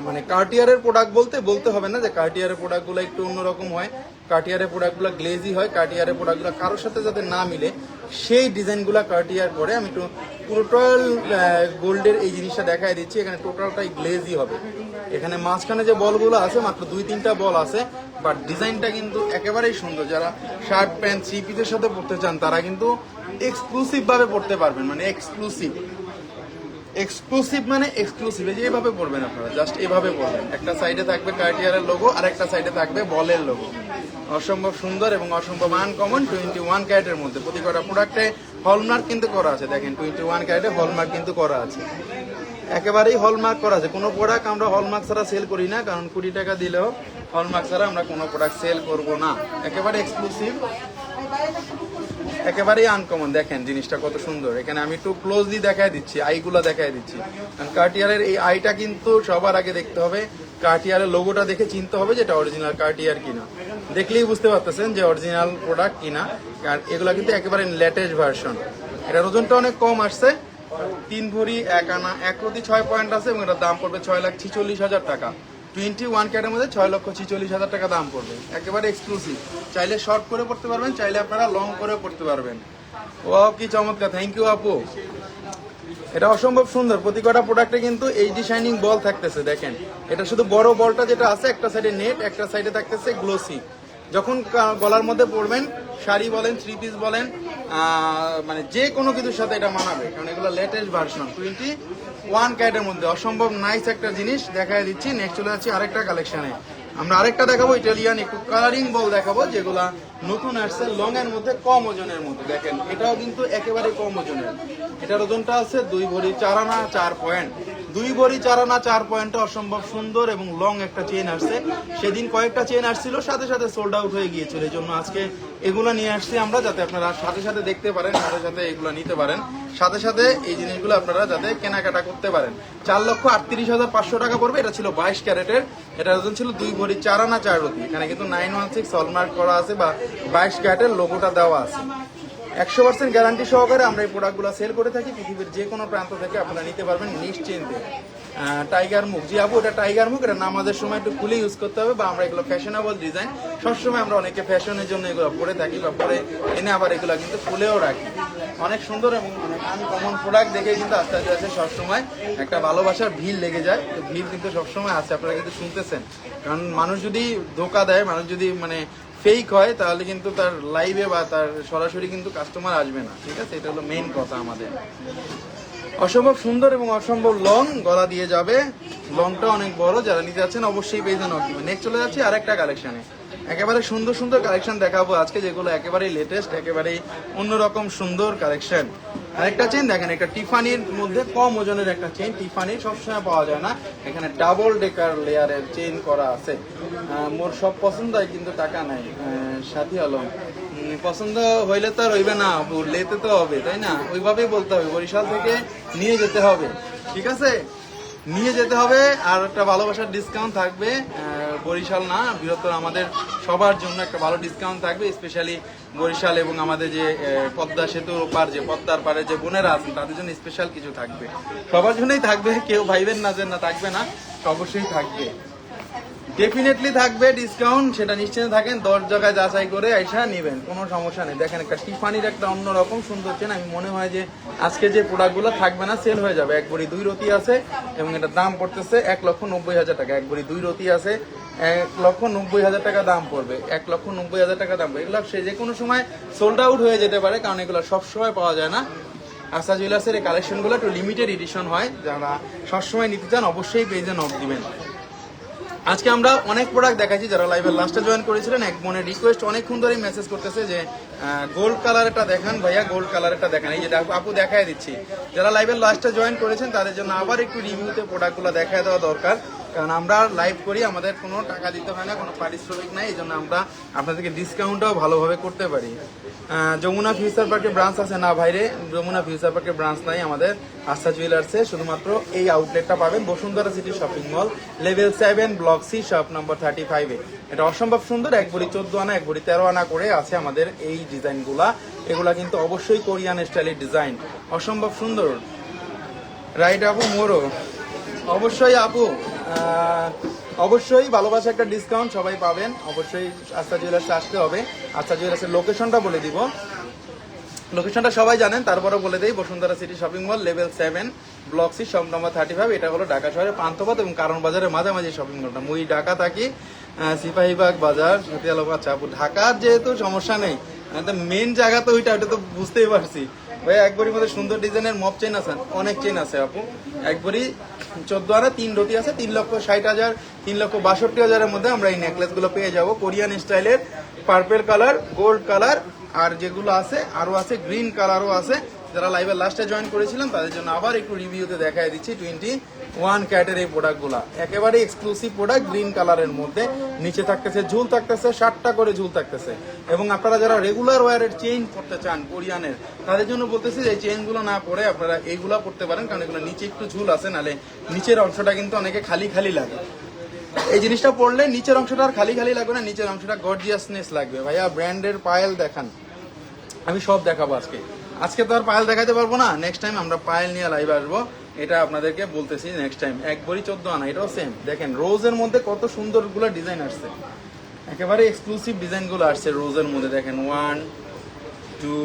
মানে কার্টিয়ারের প্রোডাক্ট বলতে হবে না যে কার্টিয়ারের প্রোডাক্টগুলো একটু অন্যরকম হয়, কার্টিয়ারের প্রোডাক্টগুলো গ্লেজি হয়। কার্টিয়ারের প্রোডাক্টগুলো কারোর সাথে যাতে না মিলে সেই ডিজাইনগুলো কার্টিয়ার করে। আমি একটু টোটাল গোল্ডের এই জিনিসটা দেখাই দিচ্ছি। এখানে টোটালটাই গ্লেজি হবে। এখানে মাঝখানে যে বলগুলো আছে মাত্র 2-3টা বল আছে, বাট ডিজাইনটা কিন্তু একেবারেই সুন্দর। যারা শার্ট প্যান্ট 3 পিসের সাথে পরতে চান তারা কিন্তু এক্সক্লুসিভ ভাবে পরতে পারবেন। মানে এক্সক্লুসিভ মানে এক্সক্লুসিভ, এই যে এভাবে পড়বেন আপনারা, জাস্ট এভাবে পড়বেন। একটা সাইডে থাকবে কার্টিয়ারের লোগো আর একটা সাইডে থাকবে বলের লোগো। অসম্ভব সুন্দর এবং অসম্ভব আনকমন। 21 ক্যারেটের মধ্যে প্রতি কটা প্রোডাক্টে হলমার্ক কিন্তু করা আছে। দেখেন 21 ক্যারেটে হলমার্ক কিন্তু করা আছে, একেবারেই হলমার্ক করা আছে। কোনো প্রোডাক্ট আমরা হলমার্ক ছাড়া সেল করি না, কারণ 20 টাকা দিলেও হলমার্ক ছাড়া আমরা কোনো প্রোডাক্ট সেল করব না। একেবারে এক্সক্লুসিভ, একেবারেই আনকমন। দেখেন জিনিসটা কত সুন্দর। এখানে আমি একটু ক্লোজলি দেখাই দিচ্ছি, আইগুলা দেখাই দিচ্ছি। কারণ কার্টিয়ারের এই আইটা কিন্তু সবার আগে দেখতে হবে, কার্টিয়ারের লোগোটা দেখে চিনতে হবে যে এটা অরিজিনাল কার্টিয়ার কিনা। দেখলেই বুঝতে পারতেছেন যে অরিজিনাল প্রোডাক্ট কিনা। আর এগুলা কিন্তু একেবারে লেটেস্ট ভার্সন। এটার ওজনটা অনেক কম আসছে, 3 ভরি 1 আনা 1 রতি 6 পয়েন্ট আছে এবং এটার দাম পড়বে 6,46,000 টাকা। 21 ক্যারেটের মধ্যে 6,46,000 টাকা দাম পড়বে। একেবারে এক্সক্লুসিভ। চাইলে শর্ট করে পড়তে পারবেন, চাইলে আপনারা লং করে পড়তে পারবেন। ও কি চমৎকার, থ্যাংক ইউ আপু। এটা অসম্ভব সুন্দর। প্রতি কটা প্রোডাক্টে কিন্তু এইচডি শাইনিং বল থাকতেছে। দেখেন এটা শুধু বড় বলটা যেটা আছে, একটা সাইডে নেট, একটা সাইডে থাকতেছে গ্লোসি। যখন গলার মধ্যে পরবেন, শাড়ি বলেন 3 পিস বলেন, মানে যে কোনো কিছুর সাথে এটা মানাবে, কারণ এগুলো লেটেস্ট ভার্সন। 21 ক্যারেটের মধ্যে অসম্ভব নাইস একটা জিনিস দেখাই দিচ্ছি। নেক্সট চলে যাচ্ছি আরেকটা কালেকশনে। আমরা আরেকটা দেখাবো ইটালিয়ান একটু কালারিং বল দেখাবো, যেগুলা নতুন আসছে, লং এর মধ্যে কম ওজনের মধ্যে। দেখেন এটাও কিন্তু একেবারে কম ওজনের। এটার ওজনটা আছে 2 ভরি 4 আনা 4 পয়েন্ট। 2 ভরি 4 আনা 4 পয়েন্টটা অসম্ভব সুন্দর এবং লং একটা চেন আসছে। সেদিন কয়েকটা চেন আসছিল, সাথে সাথে সোল্ড আউট হয়ে গিয়েছিল। এই জন্য আজকে এগুলো নিয়ে আসছি আমরা, যাতে আপনারা সাথে সাথে দেখতে পারেন, সাথে সাথে এগুলো নিতে পারেন, সাথে সাথে এই জিনিসগুলো আপনারা যাতে কেনাকাটা করতে পারেন। 4,38,500 টাকা পড়বে। এটা ছিল 22 ক্যারেটের। এটার ওজন ছিল 2 ভরি 4 আনা 4 রতি। এখানে কিন্তু 916 হলমার্ক করা আছে বা 22 ক্যারেটের লোগোটা দেওয়া আছে। 100% গ্যারান্টি সহকারে আমরা এই প্রোডাক্টগুলো সেল করে থাকি। পৃথিবীর যে কোনো প্রান্ত থেকে আপনারা নিতে পারবেন নিশ্চিন্তে। টাইগার মুখ। জি আপু, এটা টাইগার মুখ। এটা নামাজের সময় একটু খুলে ইউজ করতে হবে, বা আমরা এগুলো ফ্যাশনেবল ডিজাইন, সবসময় আমরা অনেকে ফ্যাশনের জন্য এগুলো পরে থাকি, বা পরে এনে আবার এগুলো কিন্তু খুলেও রাখি। অনেক সুন্দর এবং অনেক আনকমন প্রোডাক্ট দেখে কিন্তু আস্তে আস্তে আস্তে সবসময় একটা ভালোবাসার ভিড় লেগে যায়। তো ভিড় কিন্তু সবসময় আছে, আপনারা কিন্তু শুনতেছেন। কারণ মানুষ যদি ধোকা দেয়, মানুষ যদি মানে ফেক হয়, তাহলে কিন্তু তার লাইভে বা তার সরাসরি কিন্তু কাস্টমার আসবে না। ঠিক আছে, এটা হলো মেইন কথা আমাদের। অসম্ভব সুন্দর এবং অসম্ভব লং, গলা দিয়ে যাবে, লংটা অনেক বড়। যারা নিতে যাচ্ছেন অবশ্যই পেজে নক দিবেন। নেক্সট চলে যাচ্ছি আরেকটা কালেকশনে। একেবারে সুন্দর সুন্দর কালেকশন দেখাবো আজকে, যেগুলো একেবারেই লেটেস্ট, একেবারেই অন্যরকম সুন্দর কালেকশন। আরেকটা চেন দেখেন, একটা টিফানির মধ্যে কম ওজনের একটা চেন। টিফানি সবসময় পাওয়া যায় না, এখানে ডাবল ডেকার লেয়ারের চেন করা আছে। মোর সব পছন্দ হয় কিন্তু টাকা নাই। সাথী আলম, পছন্দ হইলে তো আর হইবে না, লেতে তো হবে, তাই না? ওইভাবেই বলতে হবে, বরিশাল থেকে নিয়ে যেতে হবে। ঠিক আছে, নিয়ে যেতে হবে। আর একটা ভালোবাসার ডিসকাউন্ট থাকবে, বরিশাল না বৃহত্তর আমাদের সবার জন্য একটা ভালো ডিসকাউন্ট থাকবে। স্পেশালি বরিশাল এবং আমাদের যে পদ্মা সেতুর ওপার, যে পদ্মার পারে যে বোনেরা আছেন, তাদের জন্য স্পেশাল কিছু থাকবে, সবার জন্যই থাকবে। কেউ ভাইবেন না যে না থাকবে না, অবশ্যই থাকবে, ডেফিনেটলি থাকবে ডিসকাউন্ট, সেটা নিশ্চিত থাকেন। 10 জায়গায় যাচাই করে আইসা নেবেন, কোনো সমস্যা নেই। দেখেন একটা টিফানির একটা অন্যরকম সুন্দর চেন। আমি মনে হয় যে আজকে যে প্রোডাক্টগুলো থাকবে না, সেল হয়ে যাবে। এক ভরি 2 রতি আছে এবং এটার দাম পড়তেছে 1,90,000 টাকা। এক ভরি 2 রতি আছে, 1,90,000 টাকা দাম পড়বে, 1,90,000 টাকা দাম পড়বে। এগুলো সে যে কোনো সময় সোল্ড আউট হয়ে যেতে পারে, কারণ এগুলো সবসময় পাওয়া যায় না। আশা জুয়েলার্সের এই কালেকশনগুলো একটু লিমিটেড এডিশন হয়। যারা সবসময় নিতে চান অবশ্যই পেজে নক দিবেন। আজকে আমরা অনেক প্রোডাক্ট দেখাচ্ছি। যারা লাইভের লাস্টে জয়েন করেছিলেন, এক মনের রিকোয়েস্ট অনেকক্ষণ ধরেই মেসেজ করতেছে যে গোল্ড কালারটা দেখান ভাইয়া, গোল্ড কালারটা দেখান। এই যে আপু দেখায় দিচ্ছি। যারা লাইভের লাস্টে জয়েন করেছেন তাদের জন্য আবার একটু রিভিউতে প্রোডাক্টগুলো দেখায় দেওয়া দরকার, কারণ আমরা লাইভ করি, আমাদের কোনো টাকা দিতে হয় না, কোনো পারিশ্রমিক নাই। এই জন্য আমরা আপনাদেরকে ডিসকাউন্টটাও ভালোভাবে করতে পারি। যমুনা ফিউচার পার্কে ব্রাঞ্চ আছে না ভাইরে? যমুনা ফিউচার পার্কে ব্রাঞ্চ নাই আমাদের, আস্থা জুয়েলার্সে শুধুমাত্র এই আউটলেটটা পাবেন Bashundhara city shopping mall, level 7, block C, shop number 35-এ। এটা অসম্ভব সুন্দর, এক ভরি 14 আনা, এক ভরি 13 আনা করে আছে আমাদের এই ডিজাইনগুলা। এগুলা কিন্তু অবশ্যই কোরিয়ান স্টাইলের ডিজাইন, অসম্ভব সুন্দর। রাইট আপু, মোরও অবশ্যই আপু, অবশ্যই ভালোবাসা একটা ডিসকাউন্ট সবাই পাবেন। অবশ্যই আস্থা জুয়েলার্সে আসতে হবে। আস্থা জুয়েলার্সের লোকেশনটা বলে দিব, লোকেশনটা সবাই জানেন, তারপরে বলে দেই। Bashundhara city shopping mall, level 7, block C, shop number 35। এটা হলো ঢাকা শহরের পান্থপথ এবং কারণ বাজারের মাঝামাঝি শপিং মলটা। মুই ঢাকা থাকি, সিপাহীবাগ বাজার, সতিয়ালো। আচ্ছা আপু, ঢাকার যেহেতু সমস্যা নেই, মেন জায়গা তো ওইটা, ওটা তো বুঝতেই পারছি ভাই। একবারই মধ্যে সুন্দর ডিজাইনের মপ চেন আছে, অনেক চেন আছে আপু। একবারই 14 আনা, 3 রতি আছে, 3,60,000, 3,62,000-এর মধ্যে আমরা এই নেকলেসগুলো পেয়ে যাব। কোরিয়ান স্টাইলের পার্পেল কালার, গোল্ড কালার, আর যেগুলো আছে আরো আছে গ্রিন কালারও আছে। যারা লাইভের লাস্টে জয়েন করেছিলাম তাদের জন্য আবার একটু রিভিউতে দেখাই দিচ্ছি 21 ক্যারেটের এই প্রোডাক্টগুলো। একেবারে এক্সক্লুসিভ প্রোডাক্ট, গ্রিন কালারের মধ্যে। নিচে থাকতেছে ঝুল, থাকতেছে 7টা করে ঝুল থাকতেছে। এবং আপনারা যারা রেগুলার ওয়ারের চেইন করতে চান কোরিয়ানের, তাদের জন্য বলতেছি যে এই চেইনগুলো না পরে আপনারা এইগুলা পড়তে পারেন, কারণ এগুলো নিচে একটু ঝুল আছে, নালে নিচের অংশটা কিন্তু অনেকে খালি খালি লাগে। এই জিনিসটা পড়লে নিচের অংশটা আর খালি খালি লাগবে না, নিচের অংশটা গর্জিয়াসনেস লাগবে। ভাইয়া ব্র্যান্ডের পায়েল দেখান, আমি সব দেখাবো আজকে। আজকে তো আর পায়েল দেখাতে পারবো না, নেক্সট টাইম আমরা পায়েল নিয়ে লাইভ আসবো, এটা আপনাদেরকে বলতেছি নেক্সট টাইম। এক ভরি 14 আনা, এটাও সেম। দেখেন রোজের মধ্যে কত সুন্দর গুলো ডিজাইন আসছে, একেবারে এক্সক্লুসিভ ডিজাইনগুলো আসছে রোজের মধ্যে। দেখেন 1, 2,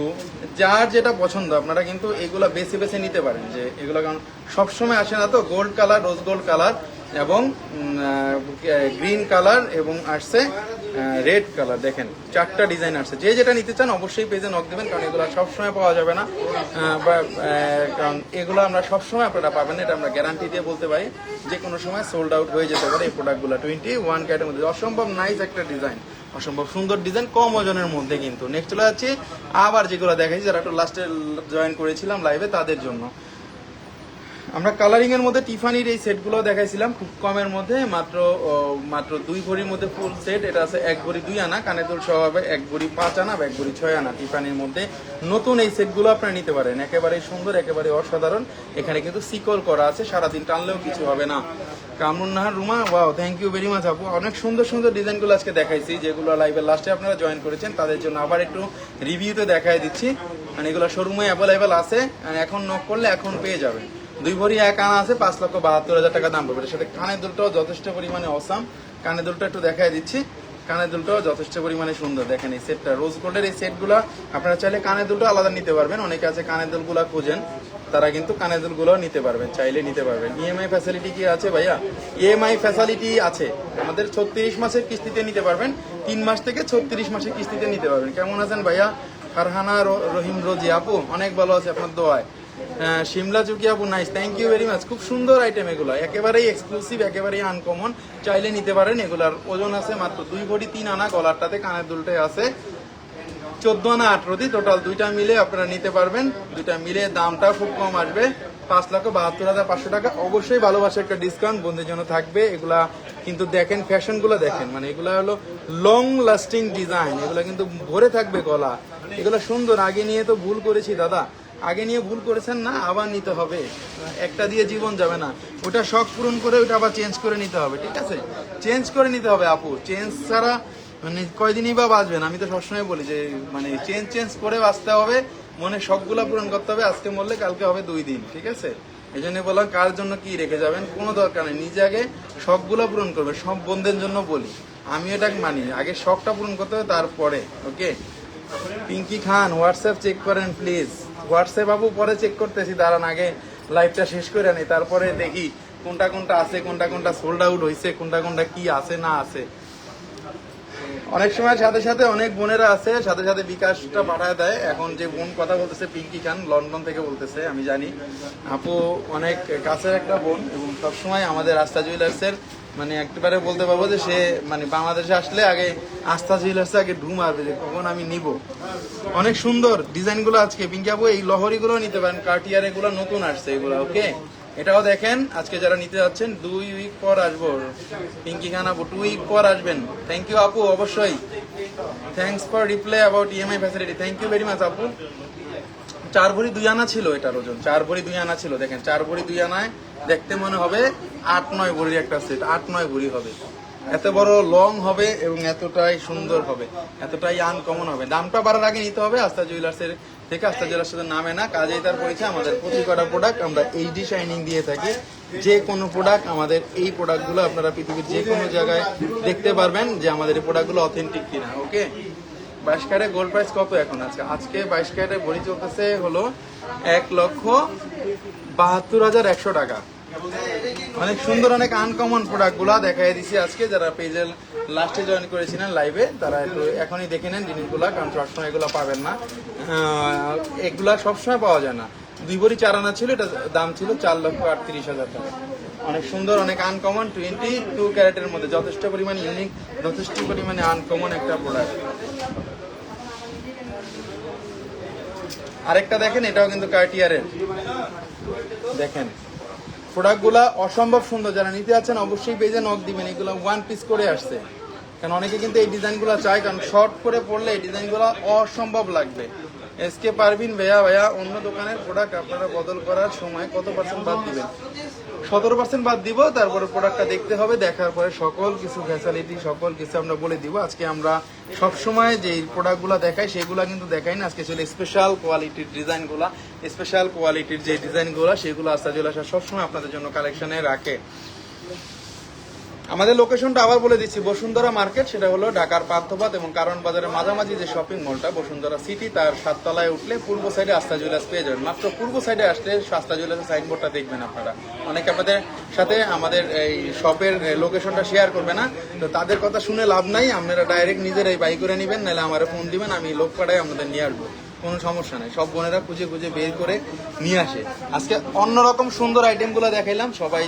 যার যেটা পছন্দ আপনারা কিন্তু এগুলা বেছে বেছে নিতে পারেন, যে এগুলো কারণ সবসময় আসে না তো। Gold colour, rose gold colour এবং গ্রিন কালার এবং আসছে রেড কালার। দেখেন 4টা ডিজাইন আসছে। যে যেটা নিতে চান অবশ্যই পেজে নক দেবেন, কারণ এগুলো সবসময় পাওয়া যাবে না, কারণ এগুলো আমরা সবসময় আপনারা পাবেন না, এটা আমরা গ্যারান্টি দিয়ে বলতে পারি। যে কোনো সময় সোল্ড আউট হয়ে যেতে পারে এই প্রোডাক্টগুলো। 21 ক্যারেটের মধ্যে অসম্ভব নাইস একটা ডিজাইন, অসম্ভব সুন্দর ডিজাইন, কম ওজনের মধ্যে কিন্তু। নেক্সট চলে যাচ্ছি আবার যেগুলো দেখাচ্ছি, যারা একটু লাস্টে জয়েন করেছিলাম লাইভে তাদের জন্য। আমরা কালারিং এর মধ্যে টিফানির এই সেটগুলো দেখাইছিলাম খুব কমের মধ্যে, মাত্র 2 ভরির মধ্যে ফুল সেট। এটা আছে 1 ভরি 2 আনা, কানে দুল সহ হবে 1 ভরি 5 আনা বা 1 ভরি 6 আনা। টিফানির মধ্যে নতুন এই সেটগুলো আপনারা নিতে পারেন, একেবারে সুন্দর, একেবারে অসাধারণ। এখানে কিন্তু সিকল করা আছে, সারাদিন টানলেও কিছু হবে না। Kamrun Nahar Ruma, wow, thank you very much আপু। অনেক সুন্দর সুন্দর ডিজাইনগুলো আজকে দেখাইছি, যেগুলো লাইভের লাস্টে আপনারা জয়েন করেছেন তাদের জন্য আবার একটু রিভিউতে দেখাই দিচ্ছি। মানে এগুলো শোরুমে অ্যাভেলেবেল আছে, এখন নক করলে এখন পেয়ে যাবেন। 2 ভরি 1 আনা আছে 5,72,000 টাকা দাম পড়বে। এর সাথে কানের দুলটাও যথেষ্ট পরিমাণে অসাম। কানের দুলটা একটু দেখাই দিচ্ছি, কানের দুলটাও যথেষ্ট পরিমাণে সুন্দর। দেখেন এই সেটটা রোজ গোল্ডের এই সেটগুলো আপনারা চাইলে কানের দুলটা আলাদা নিতে পারবেন। অনেকে আছে কানের দুলগুলো খোঁজেন, তারা কিন্তু কানের দুলগুলো নিতে পারবেন, চাইলে নিতে পারবেন। ইএমআই ফ্যাসিলিটি কি আছে ভাইয়া? ইএমআই ফ্যাসিলিটি আছে আমাদের। 36 মাসের কিস্তিতে নিতে পারবেন, 3 মাস থেকে 36 মাসের কিস্তিতে নিতে পারবেন। কেমন আছেন ভাইয়া? ফারহানা রহিম রোজি আপু অনেক ভালো আছে আপনার দোয়ায়। শিমলা চুকি আপু nice, thank you very much. খুব সুন্দর আইটেম এগুলো, একেবারেই এক্সক্লুসিভ, একেবারেই আনকমন, চাইলে নিতে পারেন। এগুলার ওজন আছে মাত্র 2 ভরি 3 আনা। গলারটাতে কানের দুলটাই আছে 14 আনা 18 টোটাল। দুইটা মিলে আপনারা নিতে পারবেন, দুইটা মিলে দামটা খুব কম আসবে 5,72,500 টাকা। অবশ্যই ভালোবাসা একটা ডিসকাউন্ট বন্ধুদের জন্য থাকবে। এগুলা কিন্তু দেখেন ফ্যাশনগুলো দেখেন, মানে এগুলা হলো লং লাস্টিং ডিজাইন, এগুলা কিন্তু ভরে থাকবে গলা। এগুলো সুন্দর। আগে নিয়ে তো ভুল করেছি দাদা, আগে নিয়ে ভুল করেছেন না, আবার নিতে হবে। একটা দিয়ে জীবন যাবে না, ওটা শখ পূরণ করে ওটা আবার চেঞ্জ করে নিতে হবে, ঠিক আছে? চেঞ্জ করে নিতে হবে আপু, চেঞ্জ ছাড়া মানে কয়দিনই বা বাঁচবেন। আমি তো সবসময় বলি যে মানে চেঞ্জ করে বাঁচতে হবে, মনে শখগুলা পূরণ করতে হবে। আজকে মরলে কালকে হবে 2 দিন, ঠিক আছে? এই জন্য বললাম কার জন্য কি রেখে যাবেন, কোনো দরকার নেই। নিজে আগে শখগুলা পূরণ করবে। সব বন্ধুদের জন্য বলি, আমি এটা মানি, আগে শখটা পূরণ করতে হবে তারপরে। ওকে পিঙ্কি খান হোয়াটসঅ্যাপ চেক করেন প্লিজ। হোয়াটসঅ্যাপ বাবু পরে চেক করতেছি, দাঁড়ান আগে লাইভটা শেষ করে আনি, তারপরে দেখি কোনটা কোনটা আছে, কোনটা কোনটা সোল্ড আউট হয়েছে, কোনটা কোনটা কি আছে না আছে। অনেক সময় সাথে সাথে অনেক বোনেরা আছে সাথে সাথে বিকাশটা পাঠায় দেয়। এখন যে বোন কথা বলতেছে পিঙ্কি খান লন্ডন থেকে বলতেছে, আমি জানি আপু অনেক কাছের একটা বোন, এবং সবসময় আমাদের আস্থা জুয়েলার্সের মানে একেবারে বলতে পারবো যে সে মানে বাংলাদেশে আসলে আগে আস্থা জুয়েলার্সে আগে ঢু মারবে যে কখন আমি নিব। অনেক সুন্দর ডিজাইনগুলো আজকে পিঙ্কি আপু। এই লহরিগুলো নিতে পারেন, কার্টিয়ার এগুলো নতুন আসছে এগুলো। ওকে এটাও দেখেন আজকে যারা নিতে যাচ্ছেন 2 উইক পর আসবো। পিঙ্কি খান আপু 2 উইক পর আসবেন। থ্যাংক ইউ আপু, অবশ্যই। Thanks for reply about EMI facility, thank you very much আপু। 4 ভরি 2 আনা ছিল এটার ওজন, 4 ভরি 2 আনা ছিল। দেখেন 4 ভরি 2 আনায় দেখতে মনে হবে 8-9 ভরির একটা সেট, 8-9 ভরি হবে। এত বড় লং হবে এবং এতটাই সুন্দর হবে, এতটাই আনকমন হবে। দামটা বাড়ার আগে নিতে হবে আস্থা জুয়েলার্সের থেকে। আস্থা জুয়েলার্সের নামে না, কাজেই তার পরিচয়। আমাদের প্রতি কটা প্রোডাক্ট আমরা এইচডি শাইনিং দিয়ে থাকি। যে কোনো প্রোডাক্ট, আমাদের এই প্রোডাক্টগুলো আপনারা পৃথিবীর যে কোনো জায়গায় দেখতে পারবেন যে আমাদের এই প্রোডাক্টগুলো অথেন্টিক কিনা। ওকে 22 ক্যারেট গোল্ড প্রাইস কত এখন? আজকে 22 ক্যারেটের ভরি চলতেছে হলো 1,72,100 টাকা। অনেক সুন্দর অনেক আনকমন প্রোডাক্ট গুলা দেখাই দিছি আজকে। যারা পেজের লাস্টে জয়েন করেছিলেন লাইভে তারা একটু এখনই দেখে নেন জিনিসগুলা, কারণ সবসময় এগুলো পাবেন না, এগুলা সবসময় পাওয়া যায় না। 2 ভরি 4 আনা ছিল, এটা দাম ছিল 4,38,000 টাকা। অনেক সুন্দর অনেক আনকমন 22 ক্যারেটের মধ্যে যথেষ্ট পরিমাণ ইউনিক, যথেষ্ট পরিমাণে আনকমন একটা প্রোডাক্ট। আরেকটা দেখেন, এটাও কিন্তু কার্টিয়ারের। দেখেন প্রোডাক্টগুলা অসম্ভব সুন্দর। যারা নিতে যাচ্ছেন অবশ্যই পেজে নক দিবেন। এগুলো 1 পিস করে আসছে, কারণ অনেকে কিন্তু এই ডিজাইনগুলো চায়, কারণ শর্ট করে পড়লে এই ডিজাইনগুলো অসম্ভব লাগবে। এসকে পারভিন ভাইয়া অন্য দোকানের প্রোডাক্ট আপনারা বদল করার সময় কত % বাদ দিবেন? 17% বাদ দিব। তারপরে প্রোডাক্টটা দেখতে হবে, দেখার পরে সকল কিছু ফ্যাসিলিটি সকল কিছু আমরা বলে দিব। আজকে আমরা সবসময় যে প্রোডাক্টগুলো দেখাই সেগুলো কিন্তু দেখাই না। আজকে ছিল স্পেশাল কোয়ালিটির ডিজাইনগুলো, স্পেশাল কোয়ালিটির যে ডিজাইনগুলো সেগুলো আস্থা জুয়েলার্স সবসময় আপনাদের জন্য কালেকশনে রাখে। আমাদের লোকেশনটা আবার বলে দিচ্ছি, বসুন্ধরা মার্কেট, সেটা হলো ঢাকার পান্থপথ এবং কারণ বাজারের মাঝামাঝি যে শপিং মলটা বসুন্ধরা সিটি, তার 7 তলায় উঠলে পূর্ব সাইডে আস্থা জুয়েলার্স পেয়ে যাবেন। মাত্র পূর্ব সাইডে আসলে আস্থা জুয়েলার্সের সাইনবোর্ডটা দেখবেন আপনারা। অনেকে আপনাদের সাথে আমাদের এই শপের লোকেশনটা শেয়ার করবে না, তো তাদের কথা শুনে লাভ নাই। আপনারা ডাইরেক্ট নিজেরাই বাই করে নেবেন, নাহলে আমার ফোন দিবেন, আমি লোক পাঠাই আপনাদের নিয়ে আসবো, কোনো সমস্যা নাই। সব বোনেরা খুঁজে খুঁজে বের করে নিয়ে আসে। আজকে অন্যরকম সুন্দর আইটেমগুলো দেখাইলাম, সবাই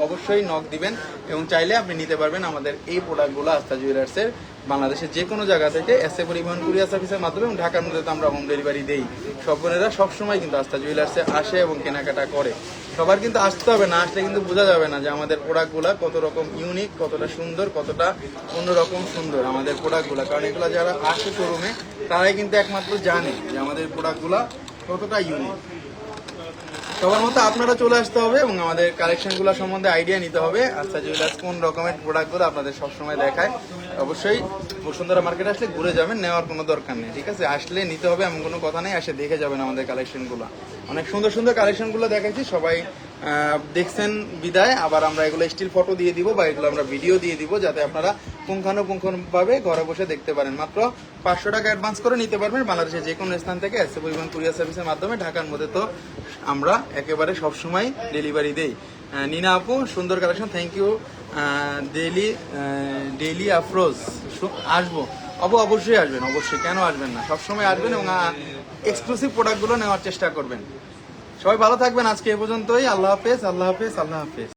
অবশ্যই নক দিবেন এবং চাইলে আপনি নিতে পারবেন আমাদের এই প্রোডাক্টগুলো আস্থা জুয়েলার্সের বাংলাদেশের যে কোনো জায়গা থেকে এসএ পরিবহন কুরিয়ার সার্ভিসের মাধ্যমে, এবং ঢাকার মধ্যে তো আমরা হোম ডেলিভারি দেই। সব বোনেরা সবসময় কিন্তু আস্থা জুয়েলার্সে আসে এবং কেনাকাটা করে। সবার কিন্তু আসতে হবে, না আসলে কিন্তু বোঝা যাবে না যে আমাদের প্রোডাক্টগুলো কত রকম ইউনিক, কতটা সুন্দর, কতটা অন্যরকম সুন্দর আমাদের প্রোডাক্টগুলো। কারণ এগুলো যারা আসে শোরুমে তারাই কিন্তু একমাত্র জানে যে আমাদের প্রোডাক্টগুলো কতটা ইউনিক। সবার মতো আপনারা চলে আসতে হবে এবং আমাদের কালেকশনগুলো সম্বন্ধে আইডিয়া নিতে হবে। আচ্ছা জুয়েলার্স কোন রকমের প্রোডাক্টগুলো আপনাদের সবসময় দেখায়। অবশ্যই বসুন্ধরা মার্কেটে আসলে ঘুরে যাবেন, নেওয়ার কোনো দরকার নেই, ঠিক আছে? আসলে নিতে হবে এমন কোনো কথা নেই, আসে দেখে যাবেন আমাদের কালেকশনগুলো। অনেক সুন্দর সুন্দর কালেকশনগুলো দেখাইছি, সবাই দেখছেন বিদায়। আবার আমরা এগুলো স্টিল ফটো দিয়ে দিব বা এগুলো আমরা ভিডিও দিয়ে দিব, যাতে আপনারা পুঙ্খানুপুঙ্খভাবে ঘরে বসে দেখতে পারেন। মাত্র 500 টাকা অ্যাডভান্স করে নিতে পারবেন বাংলাদেশের যে কোনো স্থান থেকে এসএ পরিবহন কুরিয়ার সার্ভিসের মাধ্যমে। ঢাকার মধ্যে তো আমরা একেবারে সবসময় ডেলিভারি দেই। নিনা আপু সুন্দর collection, thank you. Daily Afroz আসবো অবশ্যই আসবেন, অবশ্যই, কেন আসবেন না, সবসময় আসবেন এবং এক্সক্লুসিভ প্রোডাক্টগুলো নেওয়ার চেষ্টা করবেন। সবাই ভালো থাকবেন, আজকে এ পর্যন্তই। আল্লাহ হাফেজ, আল্লাহ হাফেজ, আল্লাহ হাফেজ।